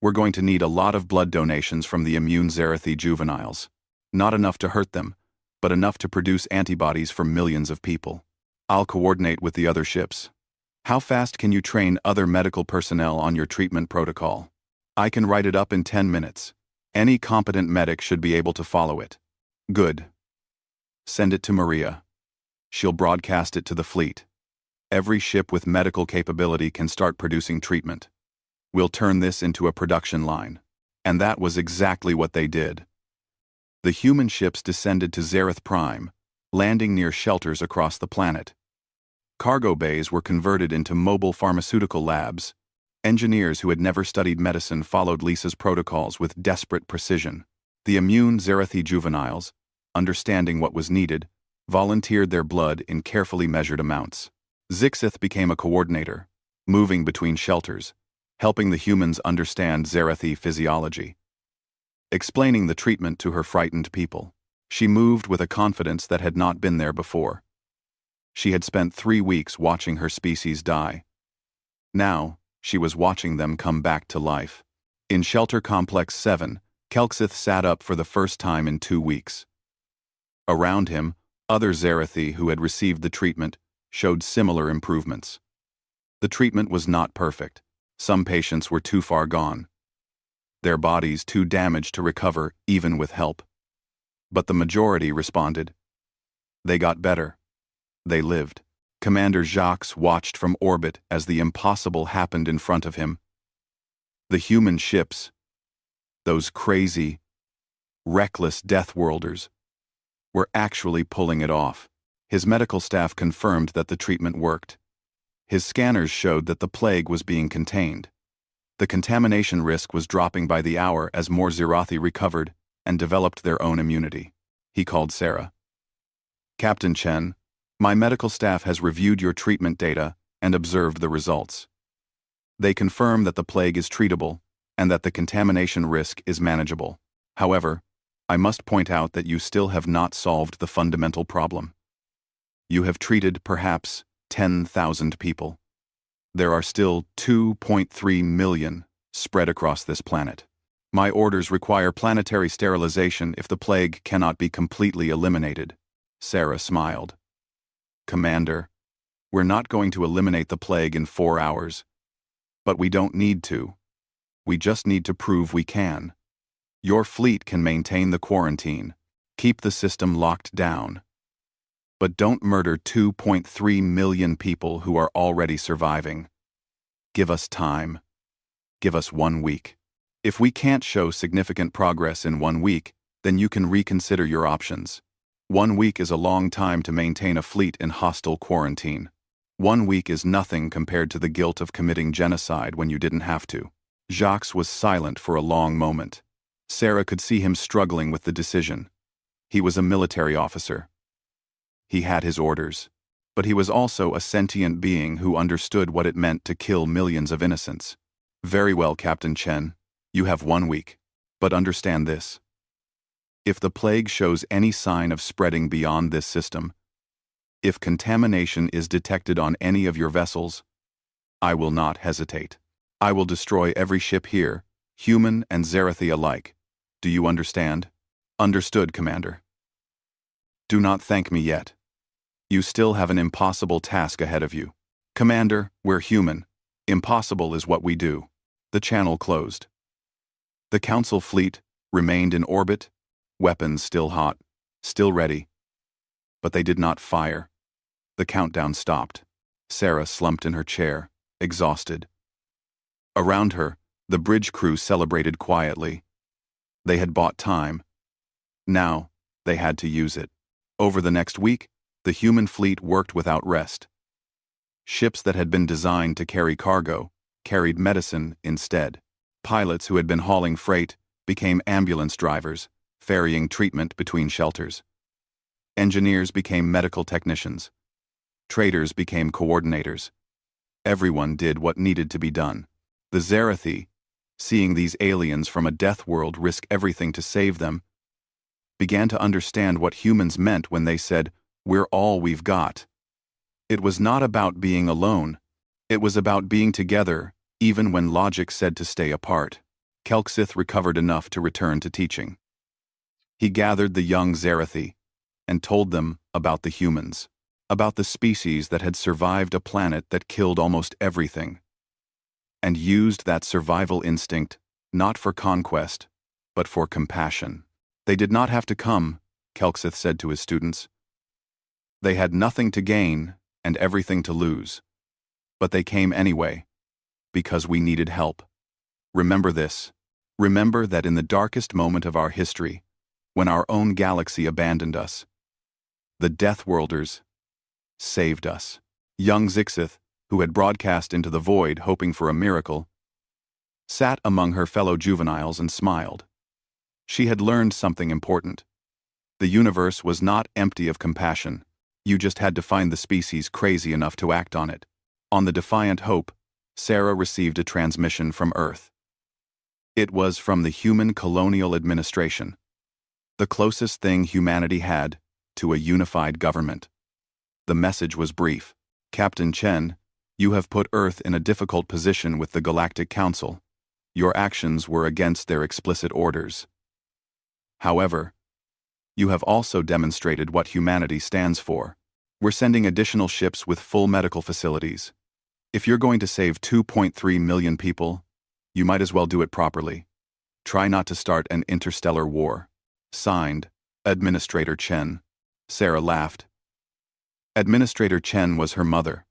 [SPEAKER 1] we're going to need a lot of blood donations from the immune Zerathi juveniles. Not enough to hurt them, but enough to produce antibodies for millions of people. I'll coordinate with the other ships. How fast can you train other medical personnel on your treatment protocol? I can write it up in 10 minutes. Any competent medic should be able to follow it. Good. Send it to Maria. She'll broadcast it to the fleet. Every ship with medical capability can start producing treatment. We'll turn this into a production line. And that was exactly what they did. The human ships descended to Zareth Prime, landing near shelters across the planet. Cargo bays were converted into mobile pharmaceutical labs. Engineers who had never studied medicine followed Lisa's protocols with desperate precision. The immune Zarethi juveniles, understanding what was needed, volunteered their blood in carefully measured amounts. Zixith became a coordinator, moving between shelters, helping the humans understand Zarethi physiology. Explaining the treatment to her frightened people, she moved with a confidence that had not been there before. She had spent 3 weeks watching her species die. Now, she was watching them come back to life. In Shelter Complex 7, Kelksith sat up for the first time in 2 weeks. Around him, other Zarethi who had received the treatment showed similar improvements. The treatment was not perfect. Some patients were too far gone. Their bodies too damaged to recover even with help. But the majority responded. They got better. They lived. Commander Jacques watched from orbit as the impossible happened in front of him. The human ships, those crazy, reckless Deathworlders, were actually pulling it off. His medical staff confirmed that the treatment worked. His scanners showed that the plague was being contained. The contamination risk was dropping by the hour as more Zirathi recovered and developed their own immunity. He called Sarah. Captain Chen, my medical staff has reviewed your treatment data and observed the results. They confirm that the plague is treatable and that the contamination risk is manageable. However, I must point out that you still have not solved the fundamental problem. You have treated perhaps 10,000 people. There are still 2.3 million spread across this planet. My orders require planetary sterilization if the plague cannot be completely eliminated. Sarah smiled. Commander, we're not going to eliminate the plague in 4 hours. But we don't need to. We just need to prove we can. Your fleet can maintain the quarantine. Keep the system locked down. But don't murder 2.3 million people who are already surviving. Give us time. Give us 1 week. If we can't show significant progress in 1 week, then you can reconsider your options. 1 week is a long time to maintain a fleet in hostile quarantine. 1 week is nothing compared to the guilt of committing genocide when you didn't have to. Jacques was silent for a long moment. Sarah could see him struggling with the decision. He was a military officer. He had his orders. But he was also a sentient being who understood what it meant to kill millions of innocents. Very well, Captain Chen. You have 1 week. But understand this. If the plague shows any sign of spreading beyond this system, if contamination is detected on any of your vessels, I will not hesitate. I will destroy every ship here, human and Zarethi alike. Do you understand? Understood, Commander. Do not thank me yet. You still have an impossible task ahead of you. Commander, we're human. Impossible is what we do. The channel closed. The Council fleet remained in orbit, weapons still hot, still ready. But they did not fire. The countdown stopped. Sarah slumped in her chair, exhausted. Around her, the bridge crew celebrated quietly. They had bought time. Now, they had to use it. Over the next week, the human fleet worked without rest. Ships that had been designed to carry cargo carried medicine instead. Pilots who had been hauling freight became ambulance drivers, ferrying treatment between shelters. Engineers became medical technicians. Traders became coordinators. Everyone did what needed to be done. The Zarethi, seeing these aliens from a death world risk everything to save them, began to understand what humans meant when they said, "We're all we've got." It was not about being alone. It was about being together, even when logic said to stay apart. Kelksith recovered enough to return to teaching. He gathered the young Zarethi and told them about the humans, about the species that had survived a planet that killed almost everything, and used that survival instinct not for conquest, but for compassion. They did not have to come, Kelksith said to his students. They had nothing to gain and everything to lose. But they came anyway, because we needed help. Remember this. Remember that in the darkest moment of our history, when our own galaxy abandoned us, the Deathworlders saved us. Young Zixith, who had broadcast into the void hoping for a miracle, sat among her fellow juveniles and smiled. She had learned something important. The universe was not empty of compassion. You just had to find the species crazy enough to act on it. On the defiant hope, Sarah received a transmission from Earth. It was from the Human Colonial Administration, the closest thing humanity had to a unified government. The message was brief. Captain Chen, you have put Earth in a difficult position with the Galactic Council. Your actions were against their explicit orders. However, you have also demonstrated what humanity stands for. We're sending additional ships with full medical facilities. If you're going to save 2.3 million people, you might as well do it properly. Try not to start an interstellar war. Signed, Administrator Chen. Sarah laughed. Administrator Chen was her mother.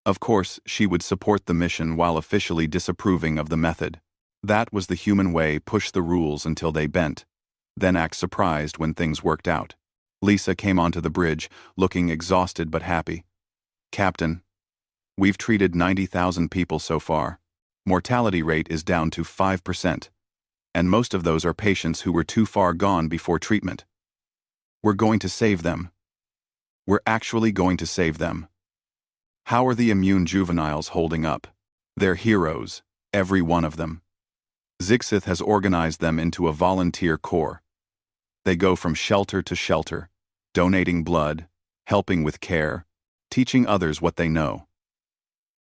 [SPEAKER 1] Of course, she would support the mission while officially disapproving of the method. That was the human way: push the rules until they bent, then act surprised when things worked out. Lisa came onto the bridge, looking exhausted but happy. Captain, we've treated 90,000 people so far. Mortality rate is down to 5%, and most of those are patients who were too far gone before treatment. We're going to save them. We're actually going to save them. How are the immune juveniles holding up? They're heroes, every one of them. Zixith has organized them into a volunteer corps. They go from shelter to shelter, donating blood, helping with care, teaching others what they know.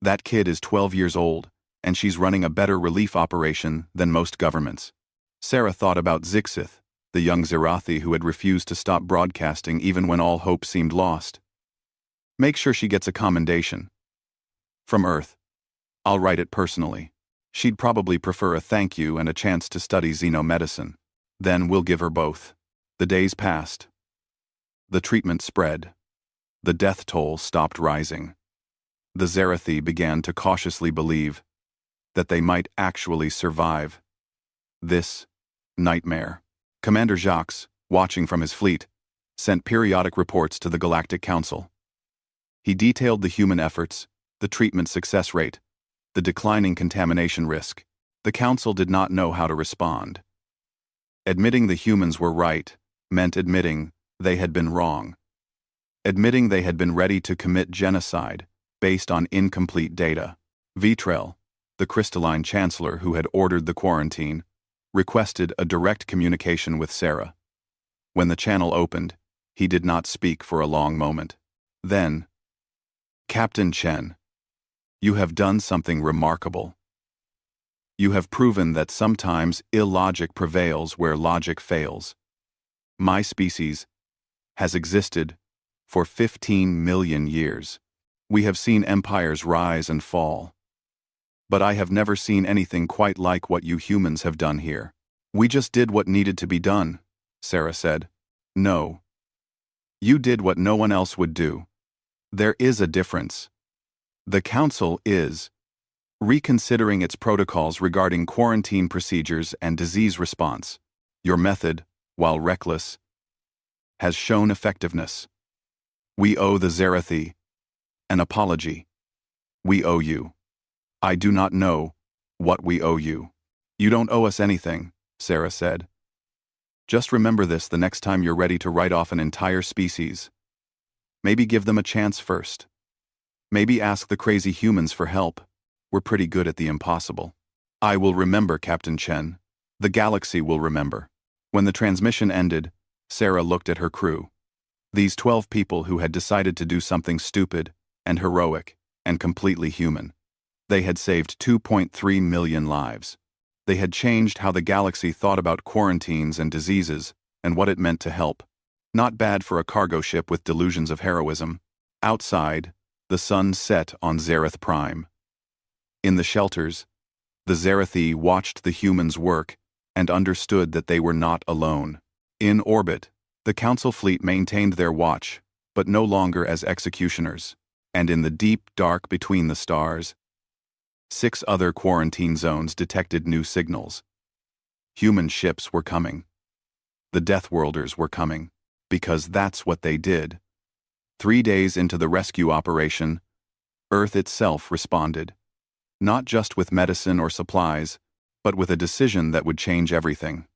[SPEAKER 1] That kid is 12 years old, and she's running a better relief operation than most governments. Sarah thought about Zixith, the young Zerathi who had refused to stop broadcasting even when all hope seemed lost. Make sure she gets a commendation. From Earth. I'll write it personally. She'd probably prefer a thank you and a chance to study xenomedicine. Then we'll give her both. The days passed. The treatment spread. The death toll stopped rising. The Zerathi began to cautiously believe that they might actually survive this nightmare. Commander Jacques, watching from his fleet, sent periodic reports to the Galactic Council. He detailed the human efforts, the treatment success rate, the declining contamination risk. The Council did not know how to respond. Admitting the humans were right meant admitting they had been wrong. Admitting they had been ready to commit genocide based on incomplete data. Vitrell, the crystalline chancellor who had ordered the quarantine, requested a direct communication with Sarah. When the channel opened, he did not speak for a long moment. Then, Captain Chen, you have done something remarkable. You have proven that sometimes illogic prevails where logic fails. My species has existed for 15 million years. We have seen empires rise and fall. But I have never seen anything quite like what you humans have done here. We just did what needed to be done, Sarah said. No. You did what no one else would do. There is a difference. The Council is reconsidering its protocols regarding quarantine procedures and disease response. Your method, while reckless, has shown effectiveness. We owe the Zerathi an apology. We owe you. I do not know what we owe you. You don't owe us anything, Sarah said. Just remember this the next time you're ready to write off an entire species. Maybe give them a chance first. Maybe ask the crazy humans for help. We're pretty good at the impossible. I will remember, Captain Chen. The galaxy will remember. When the transmission ended, Sarah looked at her crew. These 12 people who had decided to do something stupid and heroic and completely human. They had saved 2.3 million lives. They had changed how the galaxy thought about quarantines and diseases and what it meant to help. Not bad for a cargo ship with delusions of heroism. Outside, the sun set on Zereth Prime. In the shelters, the Zerathi watched the humans work and understood that they were not alone. In orbit, the Council fleet maintained their watch, but no longer as executioners. And in the deep dark between the stars, 6 other quarantine zones detected new signals. Human ships were coming. The Deathworlders were coming, because that's what they did. 3 days into the rescue operation, Earth itself responded, not just with medicine or supplies, but with a decision that would change everything.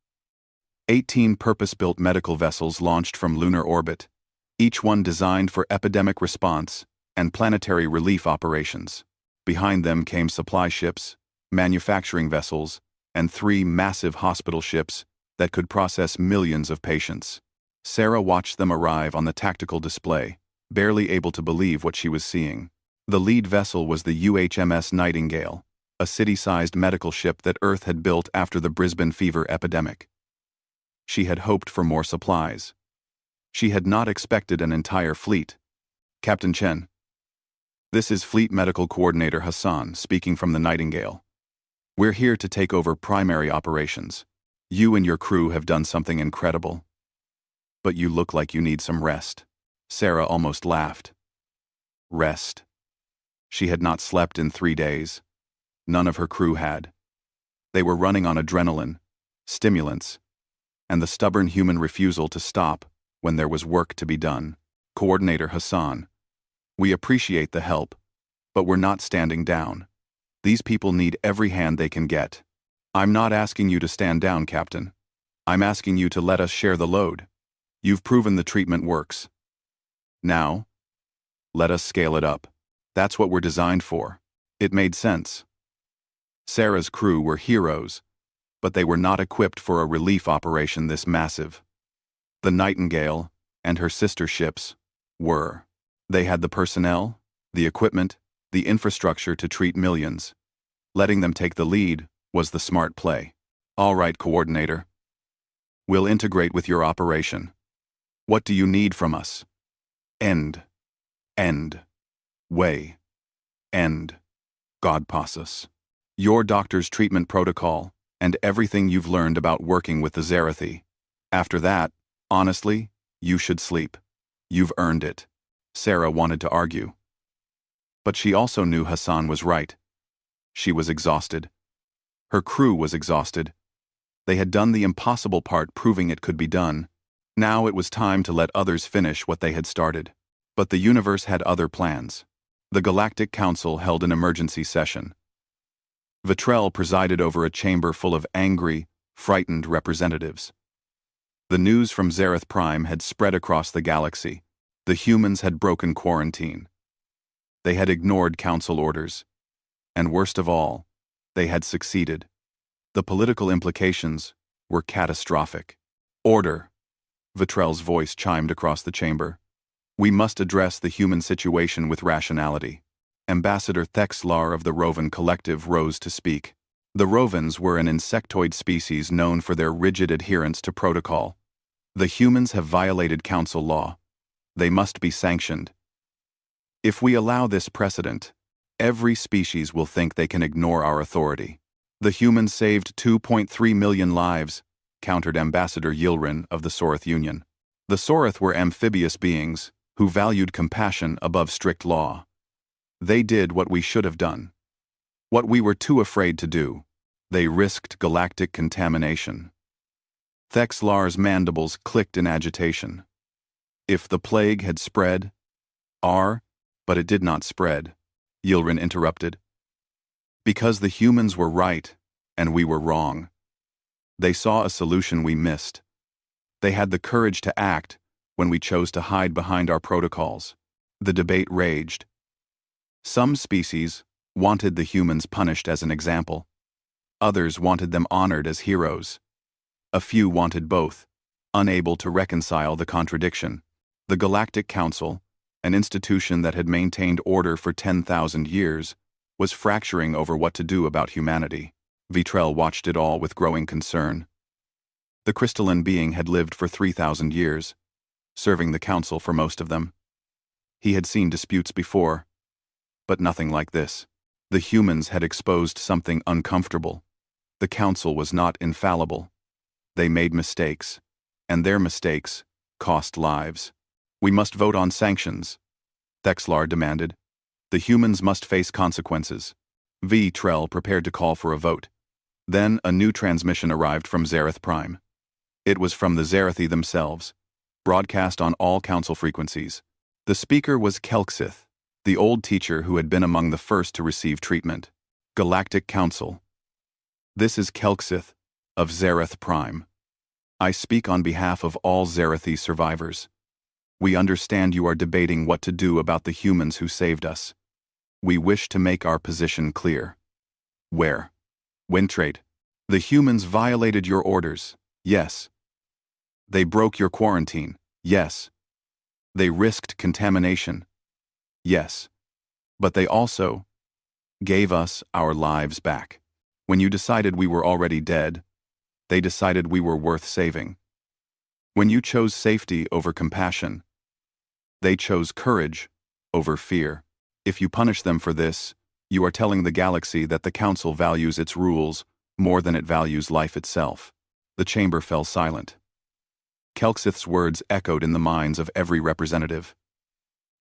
[SPEAKER 1] 18 purpose-built medical vessels launched from lunar orbit, each one designed for epidemic response and planetary relief operations. Behind them came supply ships, manufacturing vessels, and 3 massive hospital ships that could process millions of patients. Sarah watched them arrive on the tactical display, barely able to believe what she was seeing. The lead vessel was the UHMS Nightingale, a city-sized medical ship that Earth had built after the Brisbane fever epidemic. She had hoped for more supplies. She had not expected an entire fleet. Captain Chen. This is Fleet Medical Coordinator Hassan speaking from the Nightingale. We're here to take over primary operations. You and your crew have done something incredible. But you look like you need some rest. Sarah almost laughed. Rest. She had not slept in 3 days. None of her crew had. They were running on adrenaline, stimulants, and the stubborn human refusal to stop when there was work to be done. Coordinator Hassan. We appreciate the help, but we're not standing down. These people need every hand they can get. I'm not asking you to stand down, Captain. I'm asking you to let us share the load. You've proven the treatment works. Now, let us scale it up. That's what we're designed for. It made sense. Sarah's crew were heroes, but they were not equipped for a relief operation this massive. The Nightingale and her sister ships were. They had the personnel, the equipment, the infrastructure to treat millions. Letting them take the lead was the smart play. All right, Coordinator. We'll integrate with your operation. What do you need from us? End. Way. End. God passus. Your doctor's treatment protocol, and everything you've learned about working with the Zerathi. After that, honestly, you should sleep. You've earned it. Sarah wanted to argue. But she also knew Hassan was right. She was exhausted. Her crew was exhausted. They had done the impossible part, proving it could be done. Now it was time to let others finish what they had started. But the universe had other plans. The Galactic Council held an emergency session. Vitrell presided over a chamber full of angry, frightened representatives. The news from Zerath Prime had spread across the galaxy. The humans had broken quarantine. They had ignored council orders. And worst of all, they had succeeded. The political implications were catastrophic. Order! Vitrell's voice chimed across the chamber. We must address the human situation with rationality. Ambassador Thexlar of the Rovan Collective rose to speak. The Rovans were an insectoid species known for their rigid adherence to protocol. The humans have violated council law. They must be sanctioned. If we allow this precedent, every species will think they can ignore our authority. The humans saved 2.3 million lives, countered Ambassador Yilrin of the Sorath Union. The Sorath were amphibious beings who valued compassion above strict law. They did what we should have done. What we were too afraid to do. They risked galactic contamination. Thexlar's mandibles clicked in agitation. If the plague had spread, but it did not spread, Yilrin interrupted. Because the humans were right, and we were wrong. They saw a solution we missed. They had the courage to act when we chose to hide behind our protocols. The debate raged. Some species wanted the humans punished as an example. Others wanted them honored as heroes. A few wanted both, unable to reconcile the contradiction. The Galactic Council, an institution that had maintained order for 10,000 years, was fracturing over what to do about humanity. Vitrell watched it all with growing concern. The crystalline being had lived for 3,000 years, serving the Council for most of them. He had seen disputes before, but nothing like this. The humans had exposed something uncomfortable. The Council was not infallible. They made mistakes, and their mistakes cost lives. We must vote on sanctions, Thexlar demanded. The humans must face consequences. Trell prepared to call for a vote. Then a new transmission arrived from Zareth Prime. It was from the Zarathi themselves, broadcast on all council frequencies. The speaker was Kelksith, the old teacher who had been among the first to receive treatment. Galactic Council. This is Kelksith, of Zareth Prime. I speak on behalf of all Zarathi survivors. We understand you are debating what to do about the humans who saved us. We wish to make our position clear. Where? Wintrate. The humans violated your orders, yes. They broke your quarantine, yes. They risked contamination, yes. But they also gave us our lives back. When you decided we were already dead, they decided we were worth saving. When you chose safety over compassion, they chose courage over fear. If you punish them for this, you are telling the galaxy that the Council values its rules more than it values life itself. The chamber fell silent. Kelksith's words echoed in the minds of every representative.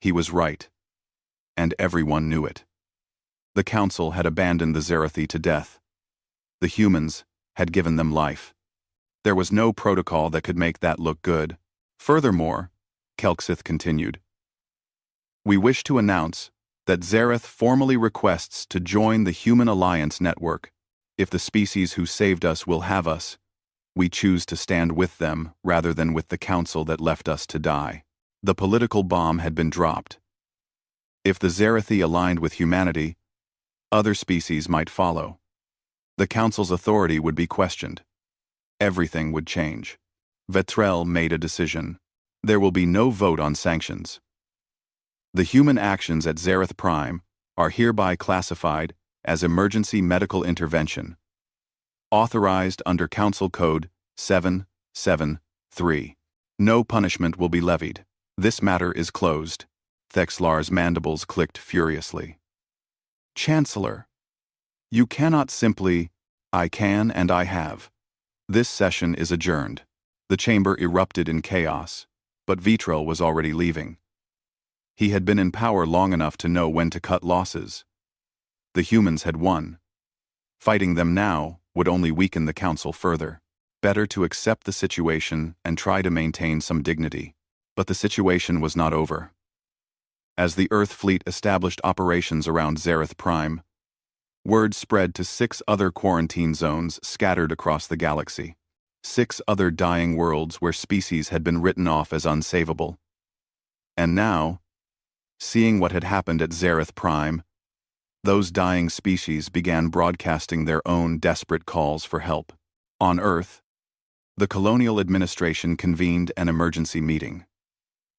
[SPEAKER 1] He was right, and everyone knew it. The Council had abandoned the Zarathi to death. The humans had given them life. There was no protocol that could make that look good. Furthermore, Kelksith continued, we wish to announce that Zareth formally requests to join the Human Alliance Network. If the species who saved us will have us, we choose to stand with them rather than with the Council that left us to die. The political bomb had been dropped. If the Zarathi aligned with humanity, other species might follow. The Council's authority would be questioned. Everything would change. Vetrell made a decision. There will be no vote on sanctions. The human actions at Zareth Prime are hereby classified as emergency medical intervention, authorized under Council Code 773. No punishment will be levied. This matter is closed. Thexlar's mandibles clicked furiously. Chancellor, you cannot simply, I can and I have. This session is adjourned. The chamber erupted in chaos, but Vetrell was already leaving. He had been in power long enough to know when to cut losses. The humans had won. Fighting them now would only weaken the Council further. Better to accept the situation and try to maintain some dignity. But the situation was not over. As the Earth fleet established operations around Zareth Prime, word spread to 6 other quarantine zones scattered across the galaxy. 6 other dying worlds where species had been written off as unsavable. And now, seeing what had happened at Zareth Prime, those dying species began broadcasting their own desperate calls for help. On Earth, the Colonial Administration convened an emergency meeting.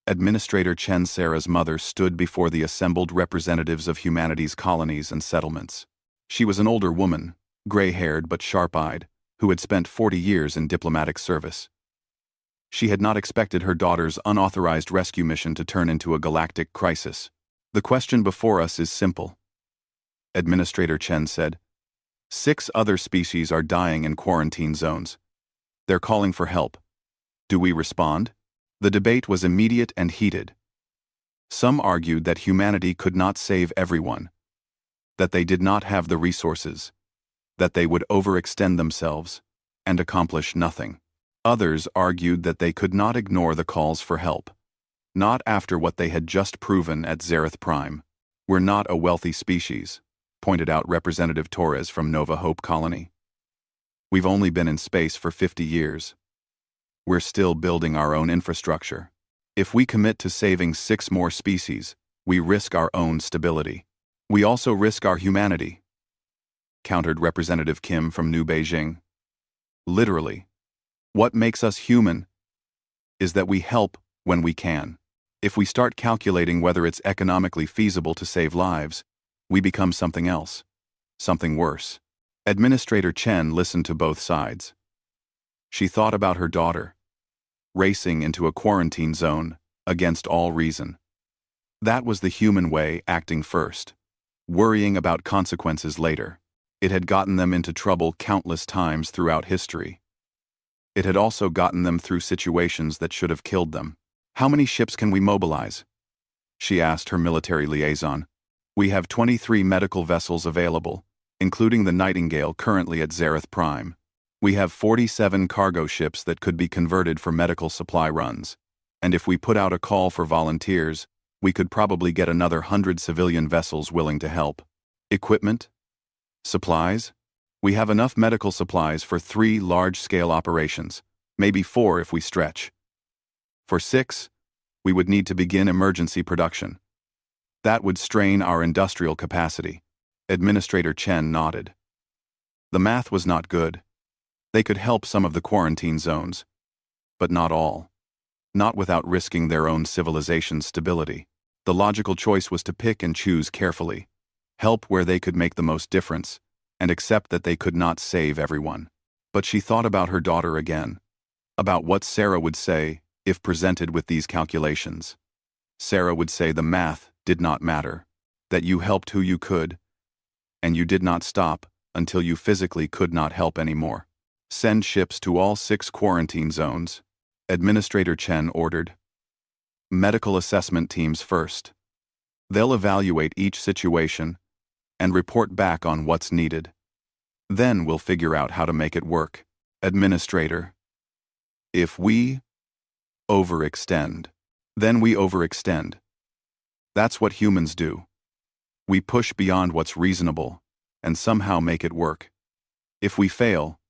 [SPEAKER 1] Administrator Chen Sarah's mother stood before the assembled representatives of humanity's colonies and settlements. She was an older woman, gray-haired but sharp-eyed, who had spent 40 years in diplomatic service. She had not expected her daughter's unauthorized rescue mission to turn into a galactic crisis. The question before us is simple, Administrator Chen said. 6 other species are dying in quarantine zones. They're calling for help. Do we respond? The debate was immediate and heated. Some argued that humanity could not save everyone, that they did not have the resources, that they would overextend themselves and accomplish nothing. Others argued that they could not ignore the calls for help, not after what they had just proven at Zareth Prime. We're not a wealthy species, pointed out Representative Torres from Nova Hope Colony. We've only been in space for 50 years. We're still building our own infrastructure. If we commit to saving 6 more species, we risk our own stability. We also risk our humanity, countered Representative Kim from New Beijing. Literally, what makes us human is that we help when we can. If we start calculating whether it's economically feasible to save lives, we become something else, something worse. Administrator Chen listened to both sides. She thought about her daughter, racing into a quarantine zone against all reason. That was the human way, acting first, worrying about consequences later. It had gotten them into trouble countless times throughout history. It had also gotten them through situations that should have killed them. How many ships can we mobilize? She asked her military liaison. We have 23 medical vessels available, including the Nightingale currently at Zareth Prime. We have 47 cargo ships that could be converted for medical supply runs. And if we put out a call for volunteers, we could probably get another 100 civilian vessels willing to help. Equipment? Supplies? We have enough medical supplies for 3 large-scale operations, maybe 4 if we stretch. For 6, we would need to begin emergency production. That would strain our industrial capacity. Administrator Chen nodded. The math was not good. They could help some of the quarantine zones, but not all. Not without risking their own civilization's stability. The logical choice was to pick and choose carefully, help where they could make the most difference, and accept that they could not save everyone. But she thought about her daughter again, about what Sarah would say if presented with these calculations. Sarah would say the math did not matter, that you helped who you could, and you did not stop until you physically could not help anymore. Send ships to all 6 quarantine zones, Administrator Chen ordered. Medical assessment teams first. They'll evaluate each situation and report back on what's needed. Then we'll figure out how to make it work. Administrator. If we overextend, then we overextend. That's what humans do. We push beyond what's reasonable and somehow make it work. If we fail,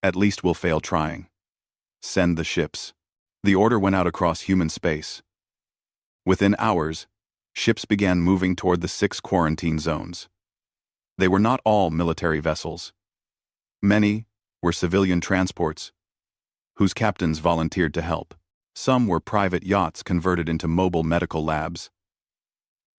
[SPEAKER 1] at least we'll fail trying. Send the ships. The order went out across human space. Within hours, ships began moving toward the 6 quarantine zones. They were not all military vessels. Many were civilian transports, whose captains volunteered to help. Some were private yachts converted into mobile medical labs.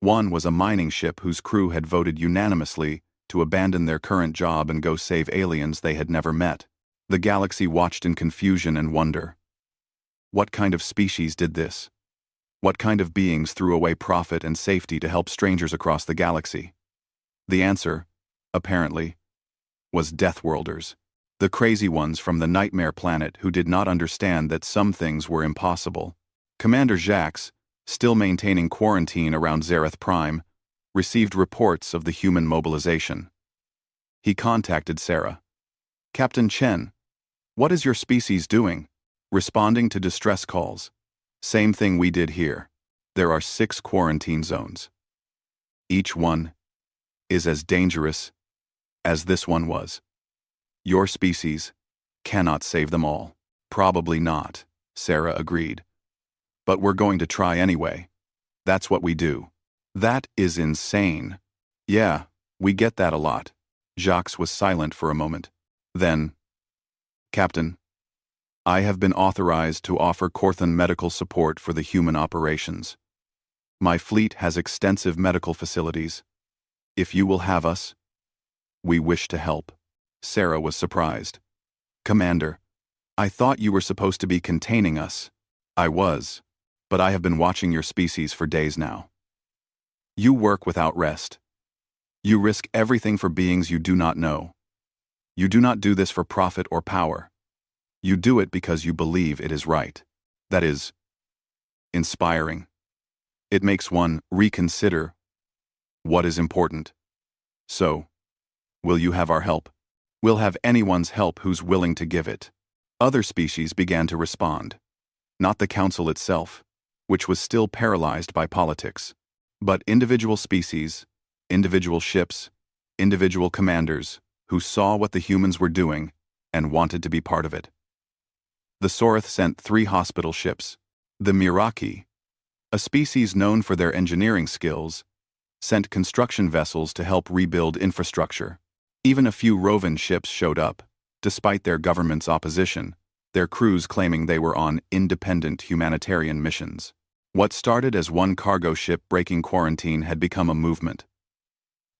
[SPEAKER 1] One was a mining ship whose crew had voted unanimously to abandon their current job and go save aliens they had never met. The galaxy watched in confusion and wonder. What kind of species did this? What kind of beings threw away profit and safety to help strangers across the galaxy? The answer, apparently, was Deathworlders, the crazy ones from the Nightmare Planet who did not understand that some things were impossible. Commander Jax, still maintaining quarantine around Zareth Prime, received reports of the human mobilization. He contacted Sarah. Captain Chen, what is your species doing? Responding to distress calls. Same thing we did here. There are 6 quarantine zones. Each one is as dangerous as this one was. Your species cannot save them all. Probably not, Sarah agreed. But we're going to try anyway. That's what we do. That is insane. Yeah, we get that a lot. Jacques was silent for a moment. Then, Captain, I have been authorized to offer Corthan medical support for the human operations. My fleet has extensive medical facilities. If you will have us, we wish to help. Sarah was surprised. Commander, I thought you were supposed to be containing us. I was, but I have been watching your species for days now. You work without rest. You risk everything for beings you do not know. You do not do this for profit or power. You do it because you believe it is right. That is inspiring. It makes one reconsider what is important. So, will you have our help? We'll have anyone's help who's willing to give it. Other species began to respond. Not the Council itself, which was still paralyzed by politics, but individual species, individual ships, individual commanders who saw what the humans were doing and wanted to be part of it. The Soreth sent 3 hospital ships. The Miraki, a species known for their engineering skills, sent construction vessels to help rebuild infrastructure. Even a few Rovan ships showed up, despite their government's opposition, their crews claiming they were on independent humanitarian missions. What started as one cargo ship breaking quarantine had become a movement.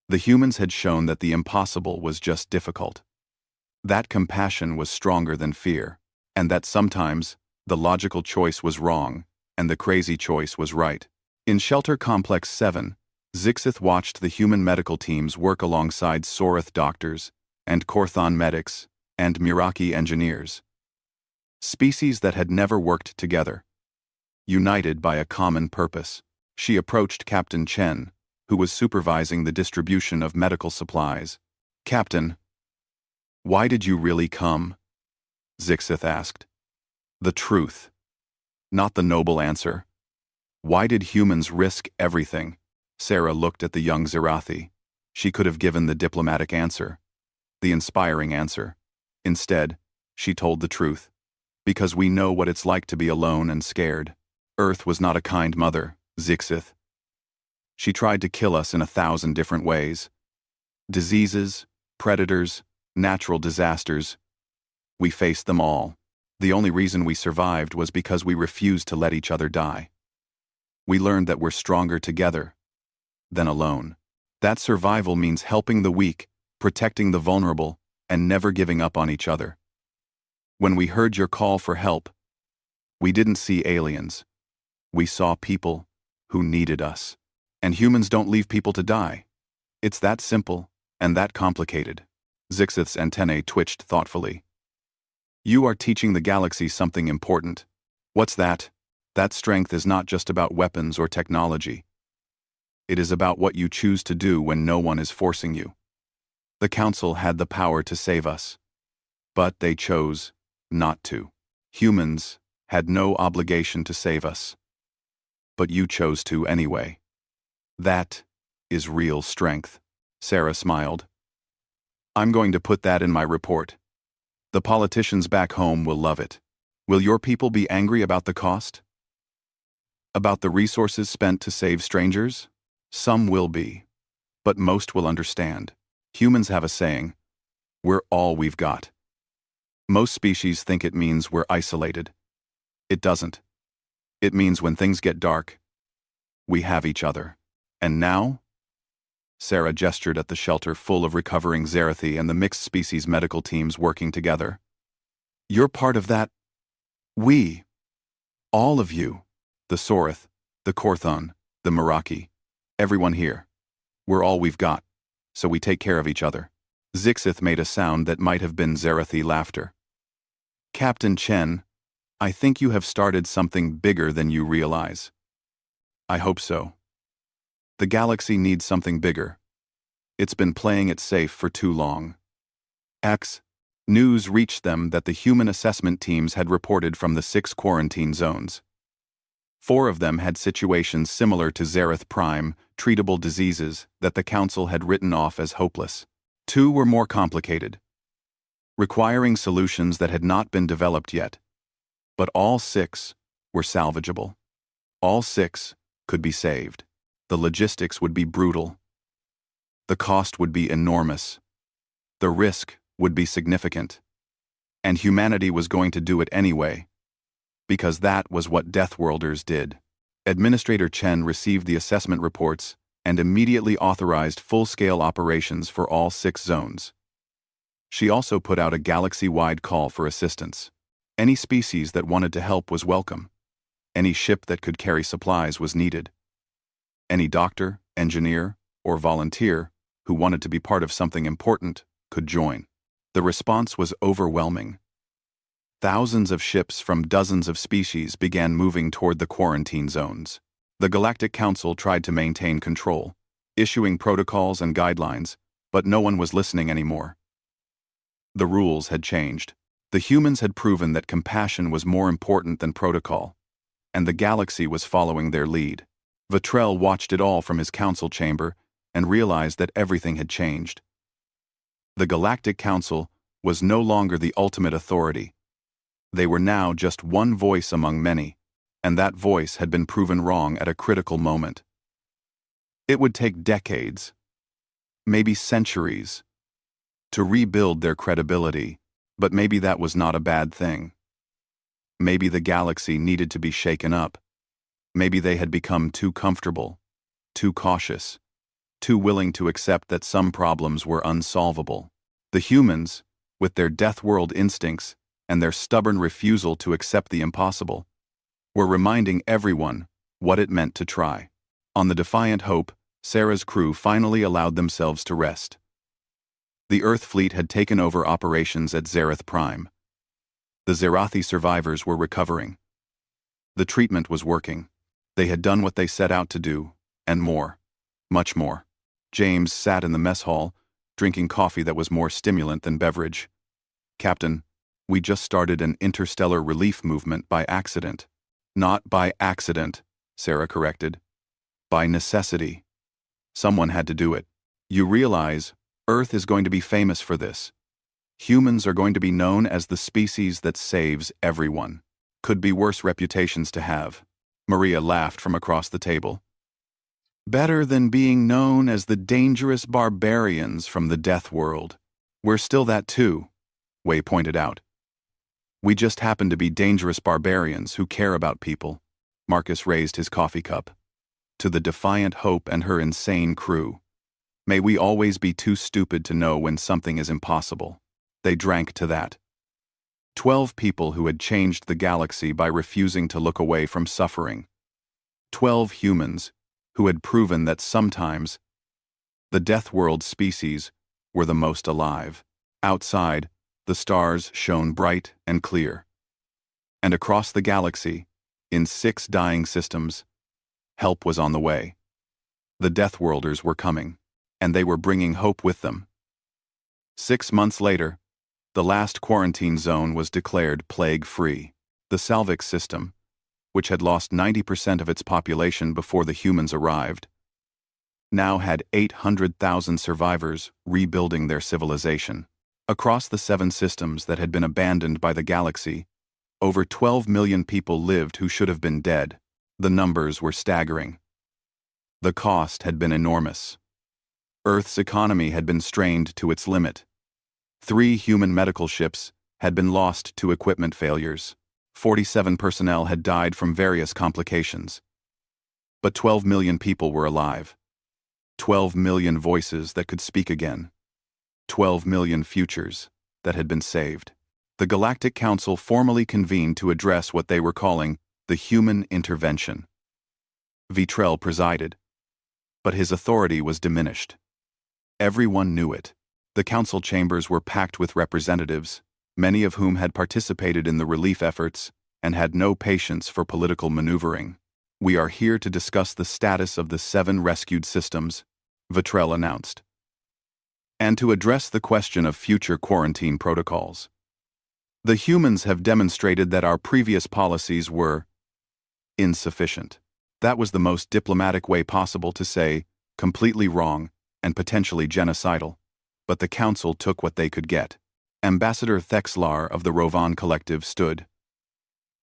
[SPEAKER 1] The humans had shown that the impossible was just difficult. That compassion was stronger than fear, and that sometimes the logical choice was wrong and the crazy choice was right. In Shelter Complex 7, Zixith watched the human medical teams work alongside Soreth doctors and Corthan medics and Miraki engineers. Species that had never worked together. united by a common purpose. She approached Captain Chen, who was supervising the distribution of medical supplies. "Captain, why did you really come?" Zixith asked. "The truth. Not the noble answer. Why did humans risk everything?" Sarah looked at the young Zerathi. She could have given the diplomatic answer, the inspiring answer. Instead, she told the truth. "Because we know what it's like to be alone and scared. Earth was not a kind mother, Zixith. She tried to kill us in 1,000 different ways. Diseases, predators, natural disasters. We faced them all. The only reason we survived was because we refused to let each other die. We learned that we're stronger together than alone. That survival means helping the weak, protecting the vulnerable, and never giving up on each other. When we heard your call for help, we didn't see aliens. We saw people who needed us. And humans don't leave people to die. It's that simple and that complicated." Zixith's antennae twitched thoughtfully. "You are teaching the galaxy something important. What's that?" "That strength is not just about weapons or technology. It is about what you choose to do when no one is forcing you. The Council had the power to save us, but they chose not to. Humans had no obligation to save us, but you chose to anyway. That is real strength." Sarah smiled. "I'm going to put that in my report. The politicians back home will love it. Will your people be angry about the cost? About the resources spent to save strangers? Some will be, but most will understand. Humans have a saying, 'We're all we've got.' Most species think it means we're isolated. It doesn't. It means when things get dark, we have each other. And now?" Sarah gestured at the shelter full of recovering Zerathi and the mixed species medical teams working together. "You're part of that. We. All of you. The Sorith, the Korthon, the Meraki. Everyone here. We're all we've got, so we take care of each other." Zixith made a sound that might have been Zerathi laughter. "Captain Chen, I think you have started something bigger than you realize." "I hope so. The galaxy needs something bigger. It's been playing it safe for too long." News reached them that the human assessment teams had reported from the 6 quarantine zones. 4 of them had situations similar to Zereth Prime, treatable diseases that the Council had written off as hopeless. 2 were more complicated, requiring solutions that had not been developed yet. But all 6 were salvageable. All 6 could be saved. The logistics would be brutal. The cost would be enormous. The risk would be significant. And humanity was going to do it anyway, because that was what Deathworlders did. Administrator Chen received the assessment reports and immediately authorized full-scale operations for all 6 zones. She also put out a galaxy-wide call for assistance. Any species that wanted to help was welcome. Any ship that could carry supplies was needed. Any doctor, engineer, or volunteer who wanted to be part of something important could join. The response was overwhelming. Thousands of ships from dozens of species began moving toward the quarantine zones. The Galactic Council tried to maintain control, issuing protocols and guidelines, but no one was listening anymore. The rules had changed. The humans had proven that compassion was more important than protocol, and the galaxy was following their lead. Vitrell watched it all from his council chamber and realized that everything had changed. The Galactic Council was no longer the ultimate authority. They were now just one voice among many, and that voice had been proven wrong at a critical moment. It would take decades, maybe centuries, to rebuild their credibility, but maybe that was not a bad thing. Maybe the galaxy needed to be shaken up. Maybe they had become too comfortable, too cautious, too willing to accept that some problems were unsolvable. The humans, with their death-world instincts and their stubborn refusal to accept the impossible, were reminding everyone what it meant to try. On the Defiant Hope, Sarah's crew finally allowed themselves to rest. The Earth fleet had taken over operations at Zereth Prime. The Zerathi survivors were recovering. The treatment was working. They had done what they set out to do, and more. Much more. James sat in the mess hall, drinking coffee that was more stimulant than beverage. "Captain, we just started an interstellar relief movement by accident." "Not by accident," Sarah corrected. "By necessity. Someone had to do it. You realize, Earth is going to be famous for this. Humans are going to be known as the species that saves everyone. Could be worse reputations to have." Maria laughed from across the table. "Better than being known as the dangerous barbarians from the death world. We're still that too," Wei pointed out. "We just happen to be dangerous barbarians who care about people." Marcus raised his coffee cup. "To the Defiant Hope and her insane crew. May we always be too stupid to know when something is impossible." They drank to that. 12 people who had changed the galaxy by refusing to look away from suffering. 12 humans who had proven that sometimes the Death World species were the most alive. Outside, the stars shone bright and clear. And across the galaxy, in 6 dying systems, help was on the way. The Deathworlders were coming, and they were bringing hope with them. 6 months later, the last quarantine zone was declared plague-free. The Salvix system, which had lost 90% of its population before the humans arrived, now had 800,000 survivors rebuilding their civilization. Across the 7 systems that had been abandoned by the galaxy, over 12 million people lived who should have been dead. The numbers were staggering. The cost had been enormous. Earth's economy had been strained to its limit. 3 human medical ships had been lost to equipment failures. 47 personnel had died from various complications. But 12 million people were alive. 12 million voices that could speak again. 12 million futures that had been saved. The Galactic Council formally convened to address what they were calling the human intervention. Vitrell presided, but his authority was diminished. Everyone knew it. The council chambers were packed with representatives, many of whom had participated in the relief efforts and had no patience for political maneuvering. "We are here to discuss the status of the 7 rescued systems," Vitrell announced, "and to address the question of future quarantine protocols. The humans have demonstrated that our previous policies were insufficient." That was the most diplomatic way possible to say completely wrong and potentially genocidal. But the council took what they could get. Ambassador Thexlar of the Rovan Collective stood.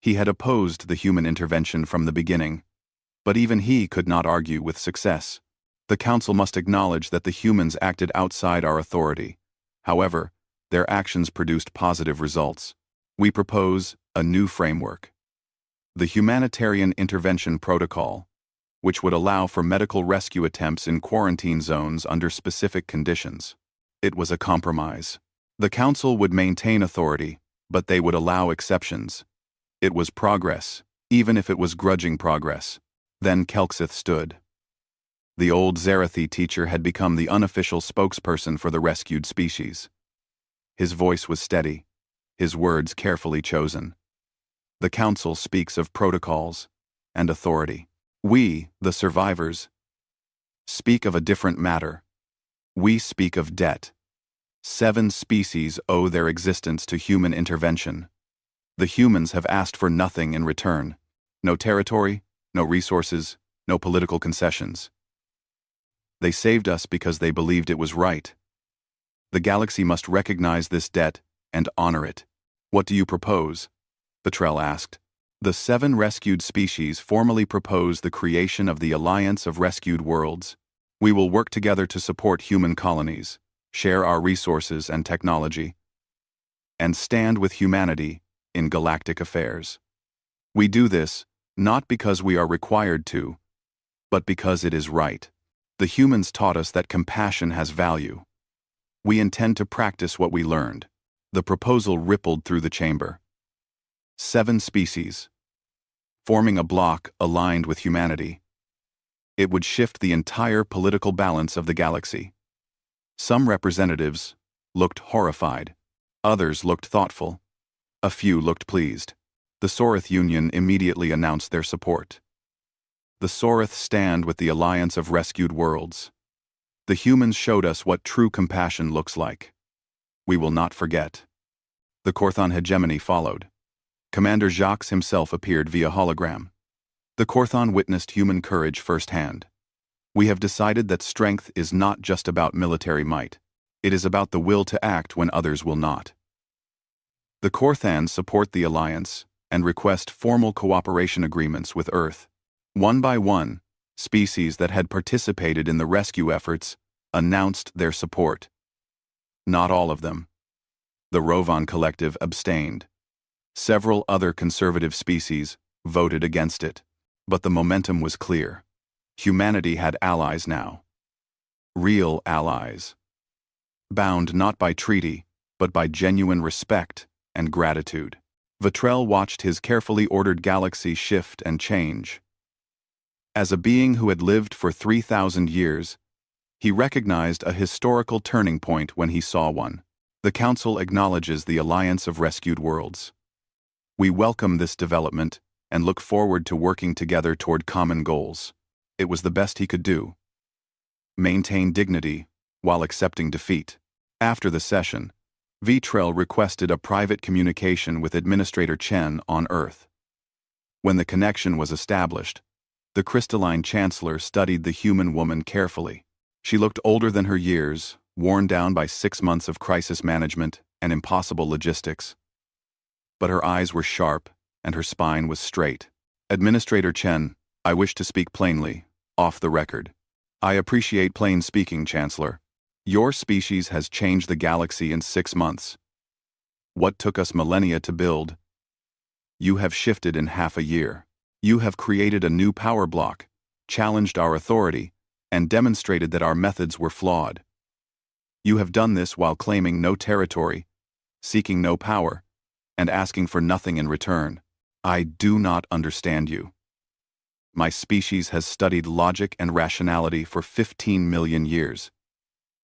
[SPEAKER 1] He had opposed the human intervention from the beginning, but even he could not argue with success. The council must acknowledge that the humans acted outside our authority. However, their actions produced positive results. "We propose a new framework. The Humanitarian Intervention Protocol, which would allow for medical rescue attempts in quarantine zones under specific conditions." It was a compromise. The council would maintain authority, but they would allow exceptions. It was progress, even if it was grudging progress. Then Kelxith stood. The old Zarathi teacher had become the unofficial spokesperson for the rescued species. His voice was steady, his words carefully chosen. "The council speaks of protocols and authority. We, the survivors, speak of a different matter. We speak of debt. 7 species owe their existence to human intervention. The humans have asked for nothing in return. No territory, no resources, no political concessions. They saved us because they believed it was right. The galaxy must recognize this debt and honor it." "What do you propose?" Vitrell asked. The 7 rescued species formally propose the creation of the Alliance of Rescued Worlds. "We will work together to support human colonies, share our resources and technology, and stand with humanity in galactic affairs. We do this not because we are required to, but because it is right. The humans taught us that compassion has value. We intend to practice what we learned." The proposal rippled through the chamber. 7 species, forming a bloc aligned with humanity. It would shift the entire political balance of the galaxy. Some representatives looked horrified. Others looked thoughtful. A few looked pleased. The Sorith Union immediately announced their support. The Sorith stand with the Alliance of Rescued Worlds. The humans showed us what true compassion looks like. We will not forget. The Korthon hegemony followed. Commander Jacques himself appeared via hologram. The Korthon witnessed human courage firsthand. We have decided that strength is not just about military might. It is about the will to act when others will not. The Korthans support the Alliance and request formal cooperation agreements with Earth. One by one, species that had participated in the rescue efforts announced their support. Not all of them. The Rovan Collective abstained. Several other conservative species voted against it. But the momentum was clear. Humanity had allies now. Real allies. Bound not by treaty, but by genuine respect and gratitude. Vitrell watched his carefully ordered galaxy shift and change. As a being who had lived for 3,000 years, he recognized a historical turning point when he saw one. The Council acknowledges the Alliance of Rescued Worlds. We welcome this development and look forward to working together toward common goals. It was the best he could do. Maintain dignity while accepting defeat. After the session, Vitrell requested a private communication with Administrator Chen on Earth. When the connection was established, the crystalline chancellor studied the human woman carefully. She looked older than her years, worn down by 6 months of crisis management and impossible logistics. But her eyes were sharp, and her spine was straight. Administrator Chen, I wish to speak plainly, off the record. I appreciate plain speaking, Chancellor. Your species has changed the galaxy in 6 months. What took us millennia to build? You have shifted in half a year. You have created a new power block, challenged our authority, and demonstrated that our methods were flawed. You have done this while claiming no territory, seeking no power, and asking for nothing in return. I do not understand you. My species has studied logic and rationality for 15 million years.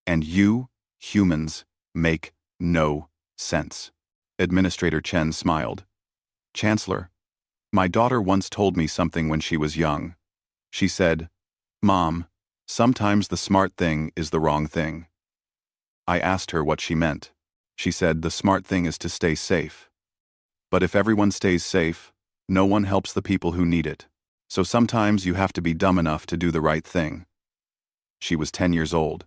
[SPEAKER 1] And you, humans, make no sense. Administrator Chen smiled. Chancellor, my daughter once told me something when she was young. She said, Mom, sometimes the smart thing is the wrong thing. I asked her what she meant. She said the smart thing is to stay safe. But if everyone stays safe, no one helps the people who need it. So sometimes you have to be dumb enough to do the right thing. She was 10 years old.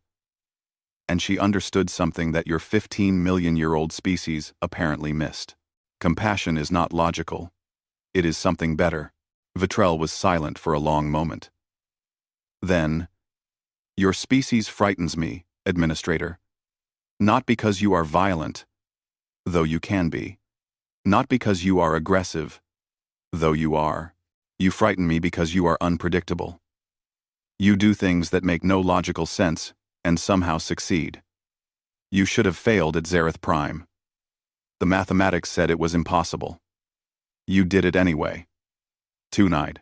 [SPEAKER 1] And she understood something that your 15-million-year-old species apparently missed. Compassion is not logical. It is something better. Vitrell was silent for a long moment. Then, your species frightens me, Administrator. Not because you are violent, though you can be. Not because you are aggressive, though you are. You frighten me because you are unpredictable. You do things that make no logical sense and somehow succeed. You should have failed at Zareth Prime. The mathematics said it was impossible. You did it anyway. Tonight.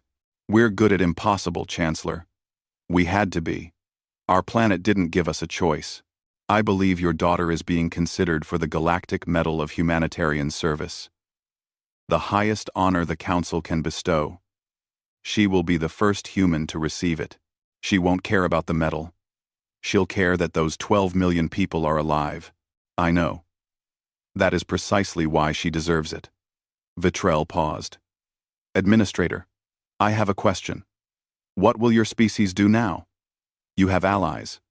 [SPEAKER 1] We're good at impossible, Chancellor. We had to be. Our planet didn't give us a choice. I believe your daughter is being considered for the Galactic Medal of Humanitarian Service. The highest honor the Council can bestow. She will be the first human to receive it. She won't care about the medal. She'll care that those 12 million people are alive. I know. That is precisely why she deserves it. Vitrell paused. Administrator, I have a question. What will your species do now? You have allies.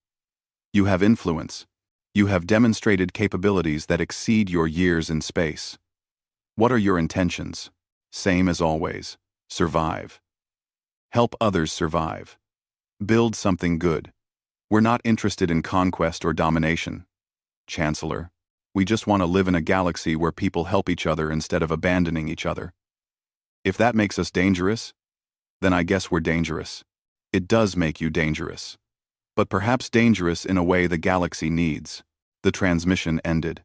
[SPEAKER 1] You have influence. You have demonstrated capabilities that exceed your years in space. What are your intentions? Same as always. Survive. Help others survive. Build something good. We're not interested in conquest or domination. Chancellor, we just want to live in a galaxy where people help each other instead of abandoning each other. If that makes us dangerous, then I guess we're dangerous. It does make you dangerous. But perhaps dangerous in a way the galaxy needs. The transmission ended.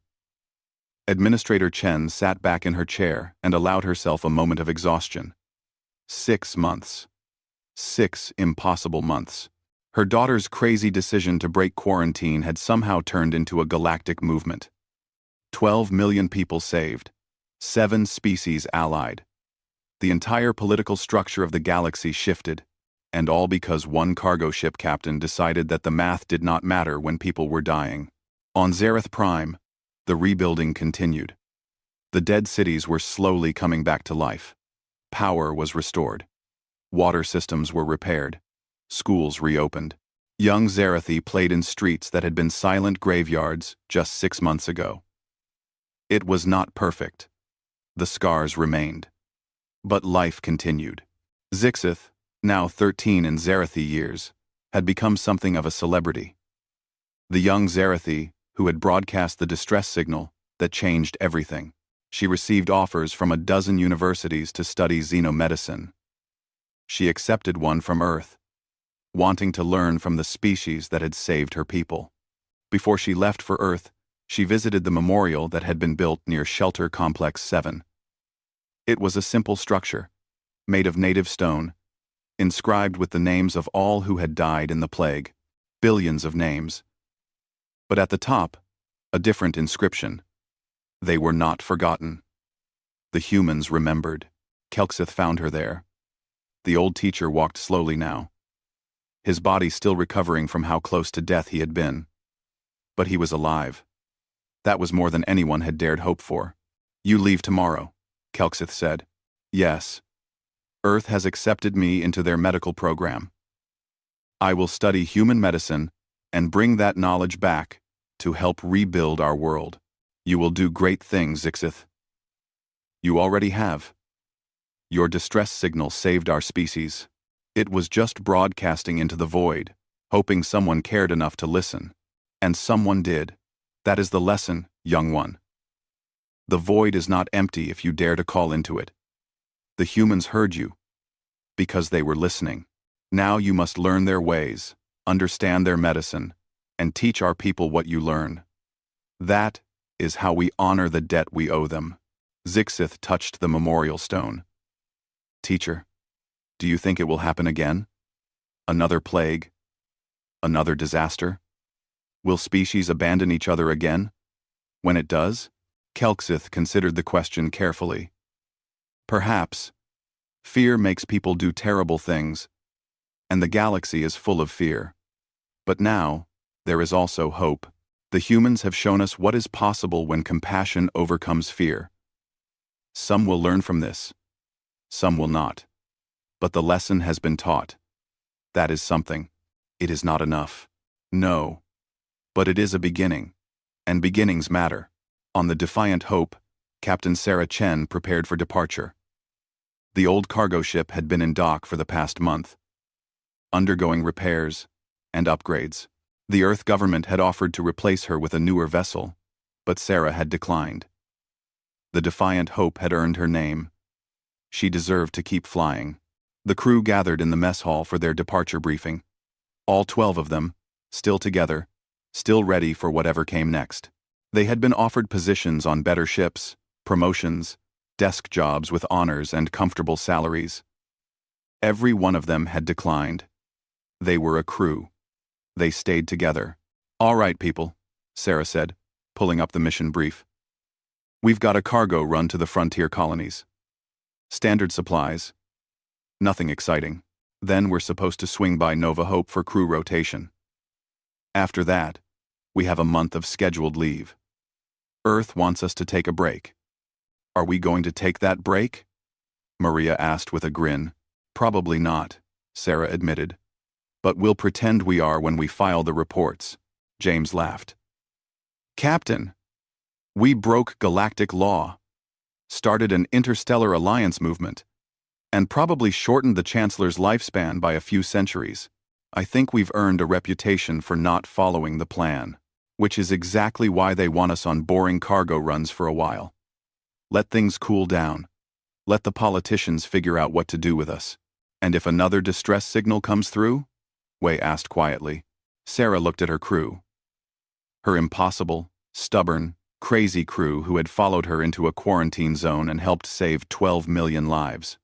[SPEAKER 1] Administrator Chen sat back in her chair and allowed herself a moment of exhaustion. 6 months. 6 impossible months. Her daughter's crazy decision to break quarantine had somehow turned into a galactic movement. 12 million people saved. 7 species allied. The entire political structure of the galaxy shifted, and all because one cargo ship captain decided that the math did not matter when people were dying. On Zareth Prime, the rebuilding continued. The dead cities were slowly coming back to life. Power was restored. Water systems were repaired. Schools reopened. Young Zarethi played in streets that had been silent graveyards just 6 months ago. It was not perfect. The scars remained. But life continued. Zixith, now 13 in Zarethi years, had become something of a celebrity. The young Zarethi, who had broadcast the distress signal that changed everything. She received offers from a dozen universities to study xenomedicine. She accepted one from Earth, wanting to learn from the species that had saved her people. Before she left for Earth, she visited the memorial that had been built near Shelter Complex 7. It was a simple structure, made of native stone, inscribed with the names of all who had died in the plague, billions of names. But at the top, a different inscription. They were not forgotten. The humans remembered. Kelksith found her there. The old teacher walked slowly now, his body still recovering from how close to death he had been. But he was alive. That was more than anyone had dared hope for. "You leave tomorrow," Kelksith said. "Yes. Earth has accepted me into their medical program. I will study human medicine and bring that knowledge back to help rebuild our world. You will do great things, Zixith. You already have. Your distress signal saved our species. It was just broadcasting into the void, hoping someone cared enough to listen. And someone did. That is the lesson, young one. The void is not empty if you dare to call into it. The humans heard you, because they were listening. Now you must learn their ways, understand their medicine, and teach our people what you learn. That is how we honor the debt we owe them." Zixith touched the memorial stone. "Teacher, do you think it will happen again? Another plague? Another disaster? Will species abandon each other again? When it does?" Kelksith considered the question carefully. "Perhaps. Fear makes people do terrible things, and the galaxy is full of fear. But now, there is also hope. The humans have shown us what is possible when compassion overcomes fear. Some will learn from this. Some will not. But the lesson has been taught. That is something. It is not enough. No. But it is a beginning. And beginnings matter." On the Defiant Hope, Captain Sarah Chen prepared for departure. The old cargo ship had been in dock for the past month, undergoing repairs and upgrades. The Earth government had offered to replace her with a newer vessel, but Sarah had declined. The Defiant Hope had earned her name. She deserved to keep flying. The crew gathered in the mess hall for their departure briefing. All 12 of them, still together, still ready for whatever came next. They had been offered positions on better ships, promotions, desk jobs with honors and comfortable salaries. Every one of them had declined. They were a crew. They stayed together. "All right, people," Sarah said, pulling up the mission brief. "We've got a cargo run to the frontier colonies. Standard supplies. Nothing exciting. Then we're supposed to swing by Nova Hope for crew rotation. After that, we have a month of scheduled leave. Earth wants us to take a break. Are we going to take that break?" Maria asked with a grin. "Probably not," Sarah admitted. "But we'll pretend we are when we file the reports," James laughed. "Captain, we broke galactic law, started an interstellar alliance movement, and probably shortened the Chancellor's lifespan by a few centuries. I think we've earned a reputation for not following the plan, which is exactly why they want us on boring cargo runs for a while. Let things cool down. Let the politicians figure out what to do with us. And if another distress signal comes through?" Wei asked quietly. Sarah looked at her crew. Her impossible, stubborn, crazy crew who had followed her into a quarantine zone and helped save 12 million lives.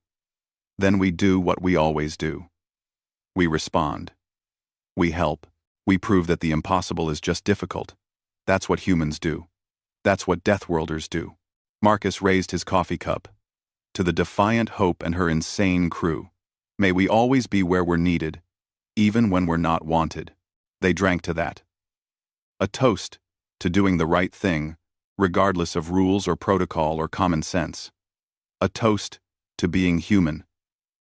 [SPEAKER 1] "Then we do what we always do. We respond. We help. We prove that the impossible is just difficult. That's what humans do. That's what Deathworlders do." Marcus raised his coffee cup. To the Defiant Hope and her insane crew. May we always be where we're needed, even when we're not wanted. They drank to that. A toast to doing the right thing, regardless of rules or protocol or common sense. A toast to being human,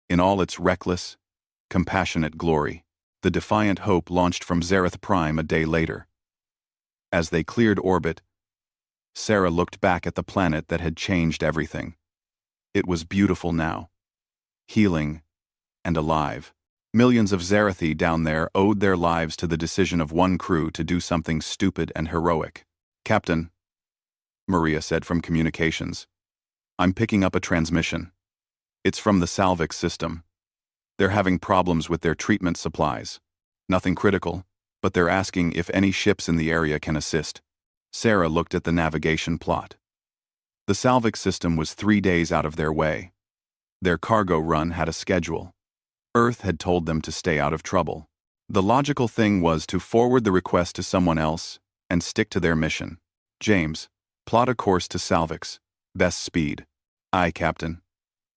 [SPEAKER 1] in all its reckless, compassionate glory. The Defiant Hope launched from Zareth Prime a day later. As they cleared orbit, Sarah looked back at the planet that had changed everything. It was beautiful now, healing, and alive. Millions of Zarathi down there owed their lives to the decision of one crew to do something stupid and heroic. "Captain," Maria said from communications, "I'm picking up a transmission. It's from the Salvix system. They're having problems with their treatment supplies. Nothing critical, but they're asking if any ships in the area can assist." Sarah looked at the navigation plot. The Salvix system was 3 days out of their way. Their cargo run had a schedule. Earth had told them to stay out of trouble. The logical thing was to forward the request to someone else and stick to their mission. "James, plot a course to Salvix. Best speed." "Aye, Captain.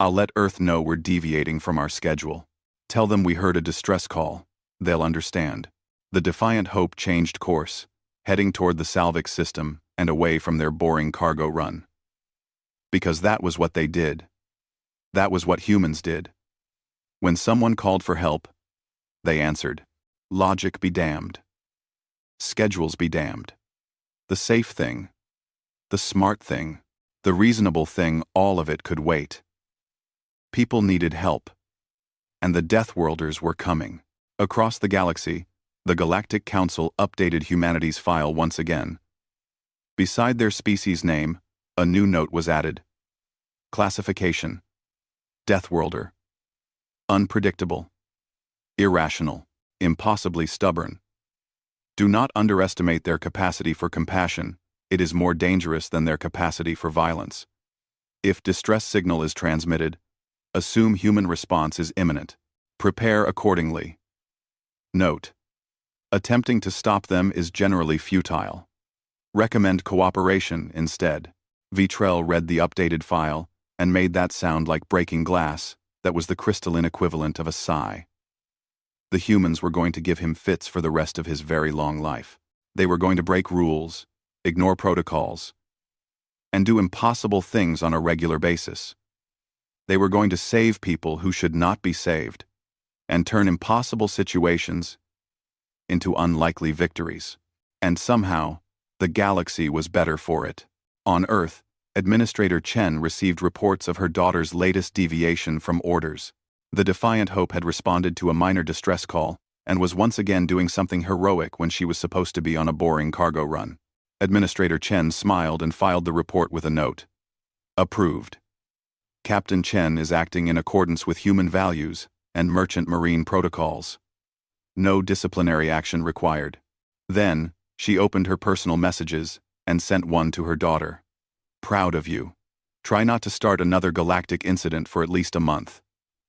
[SPEAKER 1] I'll let Earth know we're deviating from our schedule. Tell them we heard a distress call. They'll understand." The Defiant Hope changed course, heading toward the Salvix system and away from their boring cargo run. Because that was what they did. That was what humans did. When someone called for help, they answered. Logic be damned. Schedules be damned. The safe thing, the smart thing, the reasonable thing, all of it could wait. People needed help. And the Deathworlders were coming. Across the galaxy, the Galactic Council updated humanity's file once again. Beside their species name, a new note was added. Classification: Deathworlder. Unpredictable. Irrational. Impossibly stubborn. Do not underestimate their capacity for compassion. It is more dangerous than their capacity for violence. If distress signal is transmitted, assume human response is imminent. Prepare accordingly. Note: attempting to stop them is generally futile. Recommend cooperation instead. Vitrell read the updated file and made that sound like breaking glass. That was the crystalline equivalent of a sigh. The humans were going to give him fits for the rest of his very long life. They were going to break rules, ignore protocols, and do impossible things on a regular basis. They were going to save people who should not be saved, and turn impossible situations into unlikely victories. And somehow, the galaxy was better for it. On Earth, Administrator Chen received reports of her daughter's latest deviation from orders. The Defiant Hope had responded to a minor distress call and was once again doing something heroic when she was supposed to be on a boring cargo run. Administrator Chen smiled and filed the report with a note. Approved. Captain Chen is acting in accordance with human values and merchant marine protocols. No disciplinary action required. Then, she opened her personal messages and sent one to her daughter. Proud of you. Try not to start another galactic incident for at least a month.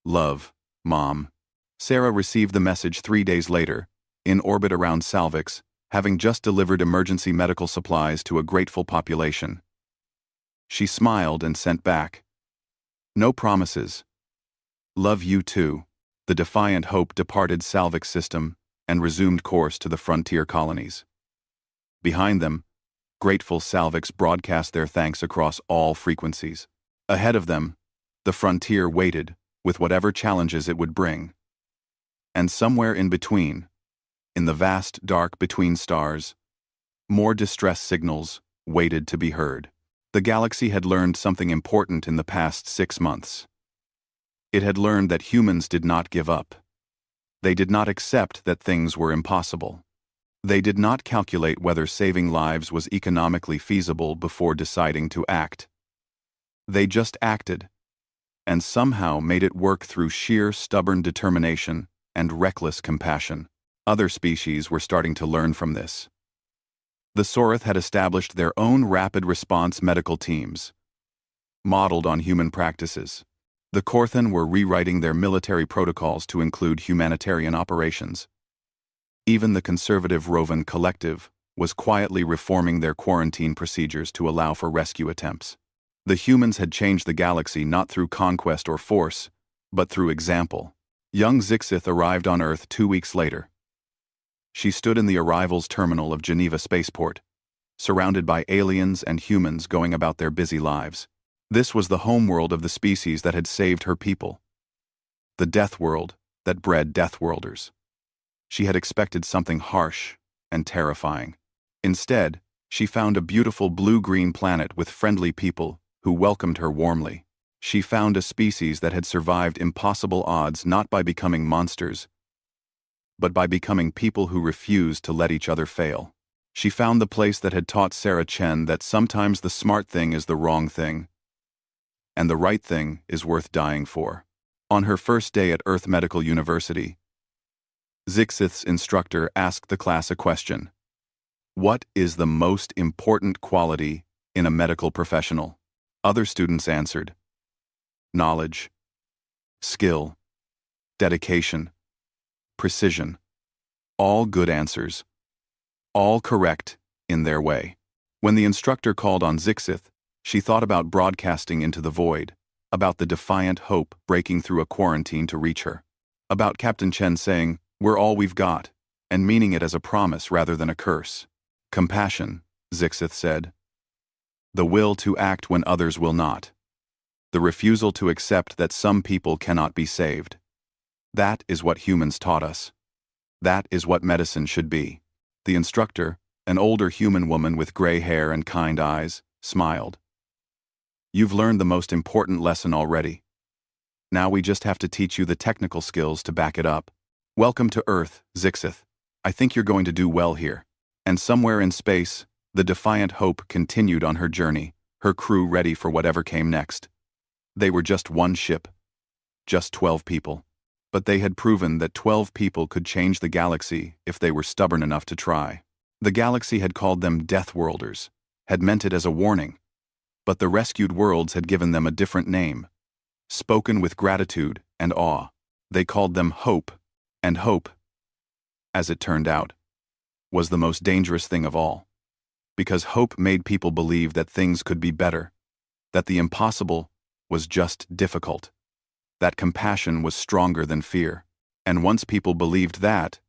[SPEAKER 1] Love, Mom. Sarah received the message 3 days later, in orbit around Salvix, having just delivered emergency medical supplies to a grateful population. She smiled and sent back. No promises. Love you too. The Defiant Hope departed Salvix system and resumed course to the frontier colonies. Behind them, grateful Salvix broadcast their thanks across all frequencies. Ahead of them, the frontier waited, with whatever challenges it would bring. And somewhere in between, in the vast dark between stars, more distress signals waited to be heard. The galaxy had learned something important in the past 6 months. It had learned that humans did not give up. They did not accept that things were impossible. They did not calculate whether saving lives was economically feasible before deciding to act. They just acted, and somehow made it work through sheer stubborn determination and reckless compassion. Other species were starting to learn from this. The Sorith had established their own rapid response medical teams, modeled on human practices. The Korthan were rewriting their military protocols to include humanitarian operations. Even the conservative Rovan Collective was quietly reforming their quarantine procedures to allow for rescue attempts. The humans had changed the galaxy not through conquest or force, but through example. Young Zixith arrived on Earth 2 weeks later. She stood in the arrivals terminal of Geneva Spaceport, surrounded by aliens and humans going about their busy lives. This was the homeworld of the species that had saved her people. The death world that bred Deathworlders. She had expected something harsh and terrifying. Instead, she found a beautiful blue-green planet with friendly people who welcomed her warmly. She found a species that had survived impossible odds not by becoming monsters, but by becoming people who refused to let each other fail. She found the place that had taught Sarah Chen that sometimes the smart thing is the wrong thing, and the right thing is worth dying for. On her first day at Earth Medical University, Zixith's instructor asked the class a question. What is the most important quality in a medical professional? Other students answered. Knowledge, skill, dedication, precision. All good answers. All correct in their way. When the instructor called on Zixith, she thought about broadcasting into the void, about the defiant hope breaking through a quarantine to reach her, about Captain Chen saying, "We're all we've got," and meaning it as a promise rather than a curse. Compassion, Zixith said. The will to act when others will not. The refusal to accept that some people cannot be saved. That is what humans taught us. That is what medicine should be. The instructor, an older human woman with gray hair and kind eyes, smiled. You've learned the most important lesson already. Now we just have to teach you the technical skills to back it up. Welcome to Earth, Zixith. I think you're going to do well here. And somewhere in space, the defiant hope continued on her journey, her crew ready for whatever came next. They were just one ship. Just 12 people. But they had proven that 12 people could change the galaxy if they were stubborn enough to try. The galaxy had called them Deathworlders, had meant it as a warning. But the rescued worlds had given them a different name. Spoken with gratitude and awe, they called them Hope, and hope, as it turned out, was the most dangerous thing of all. Because hope made people believe that things could be better, that the impossible was just difficult, that compassion was stronger than fear, and once people believed that,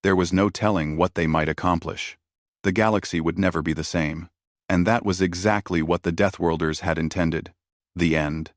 [SPEAKER 1] there was no telling what they might accomplish. The galaxy would never be the same, and that was exactly what the Deathworlders had intended. The end.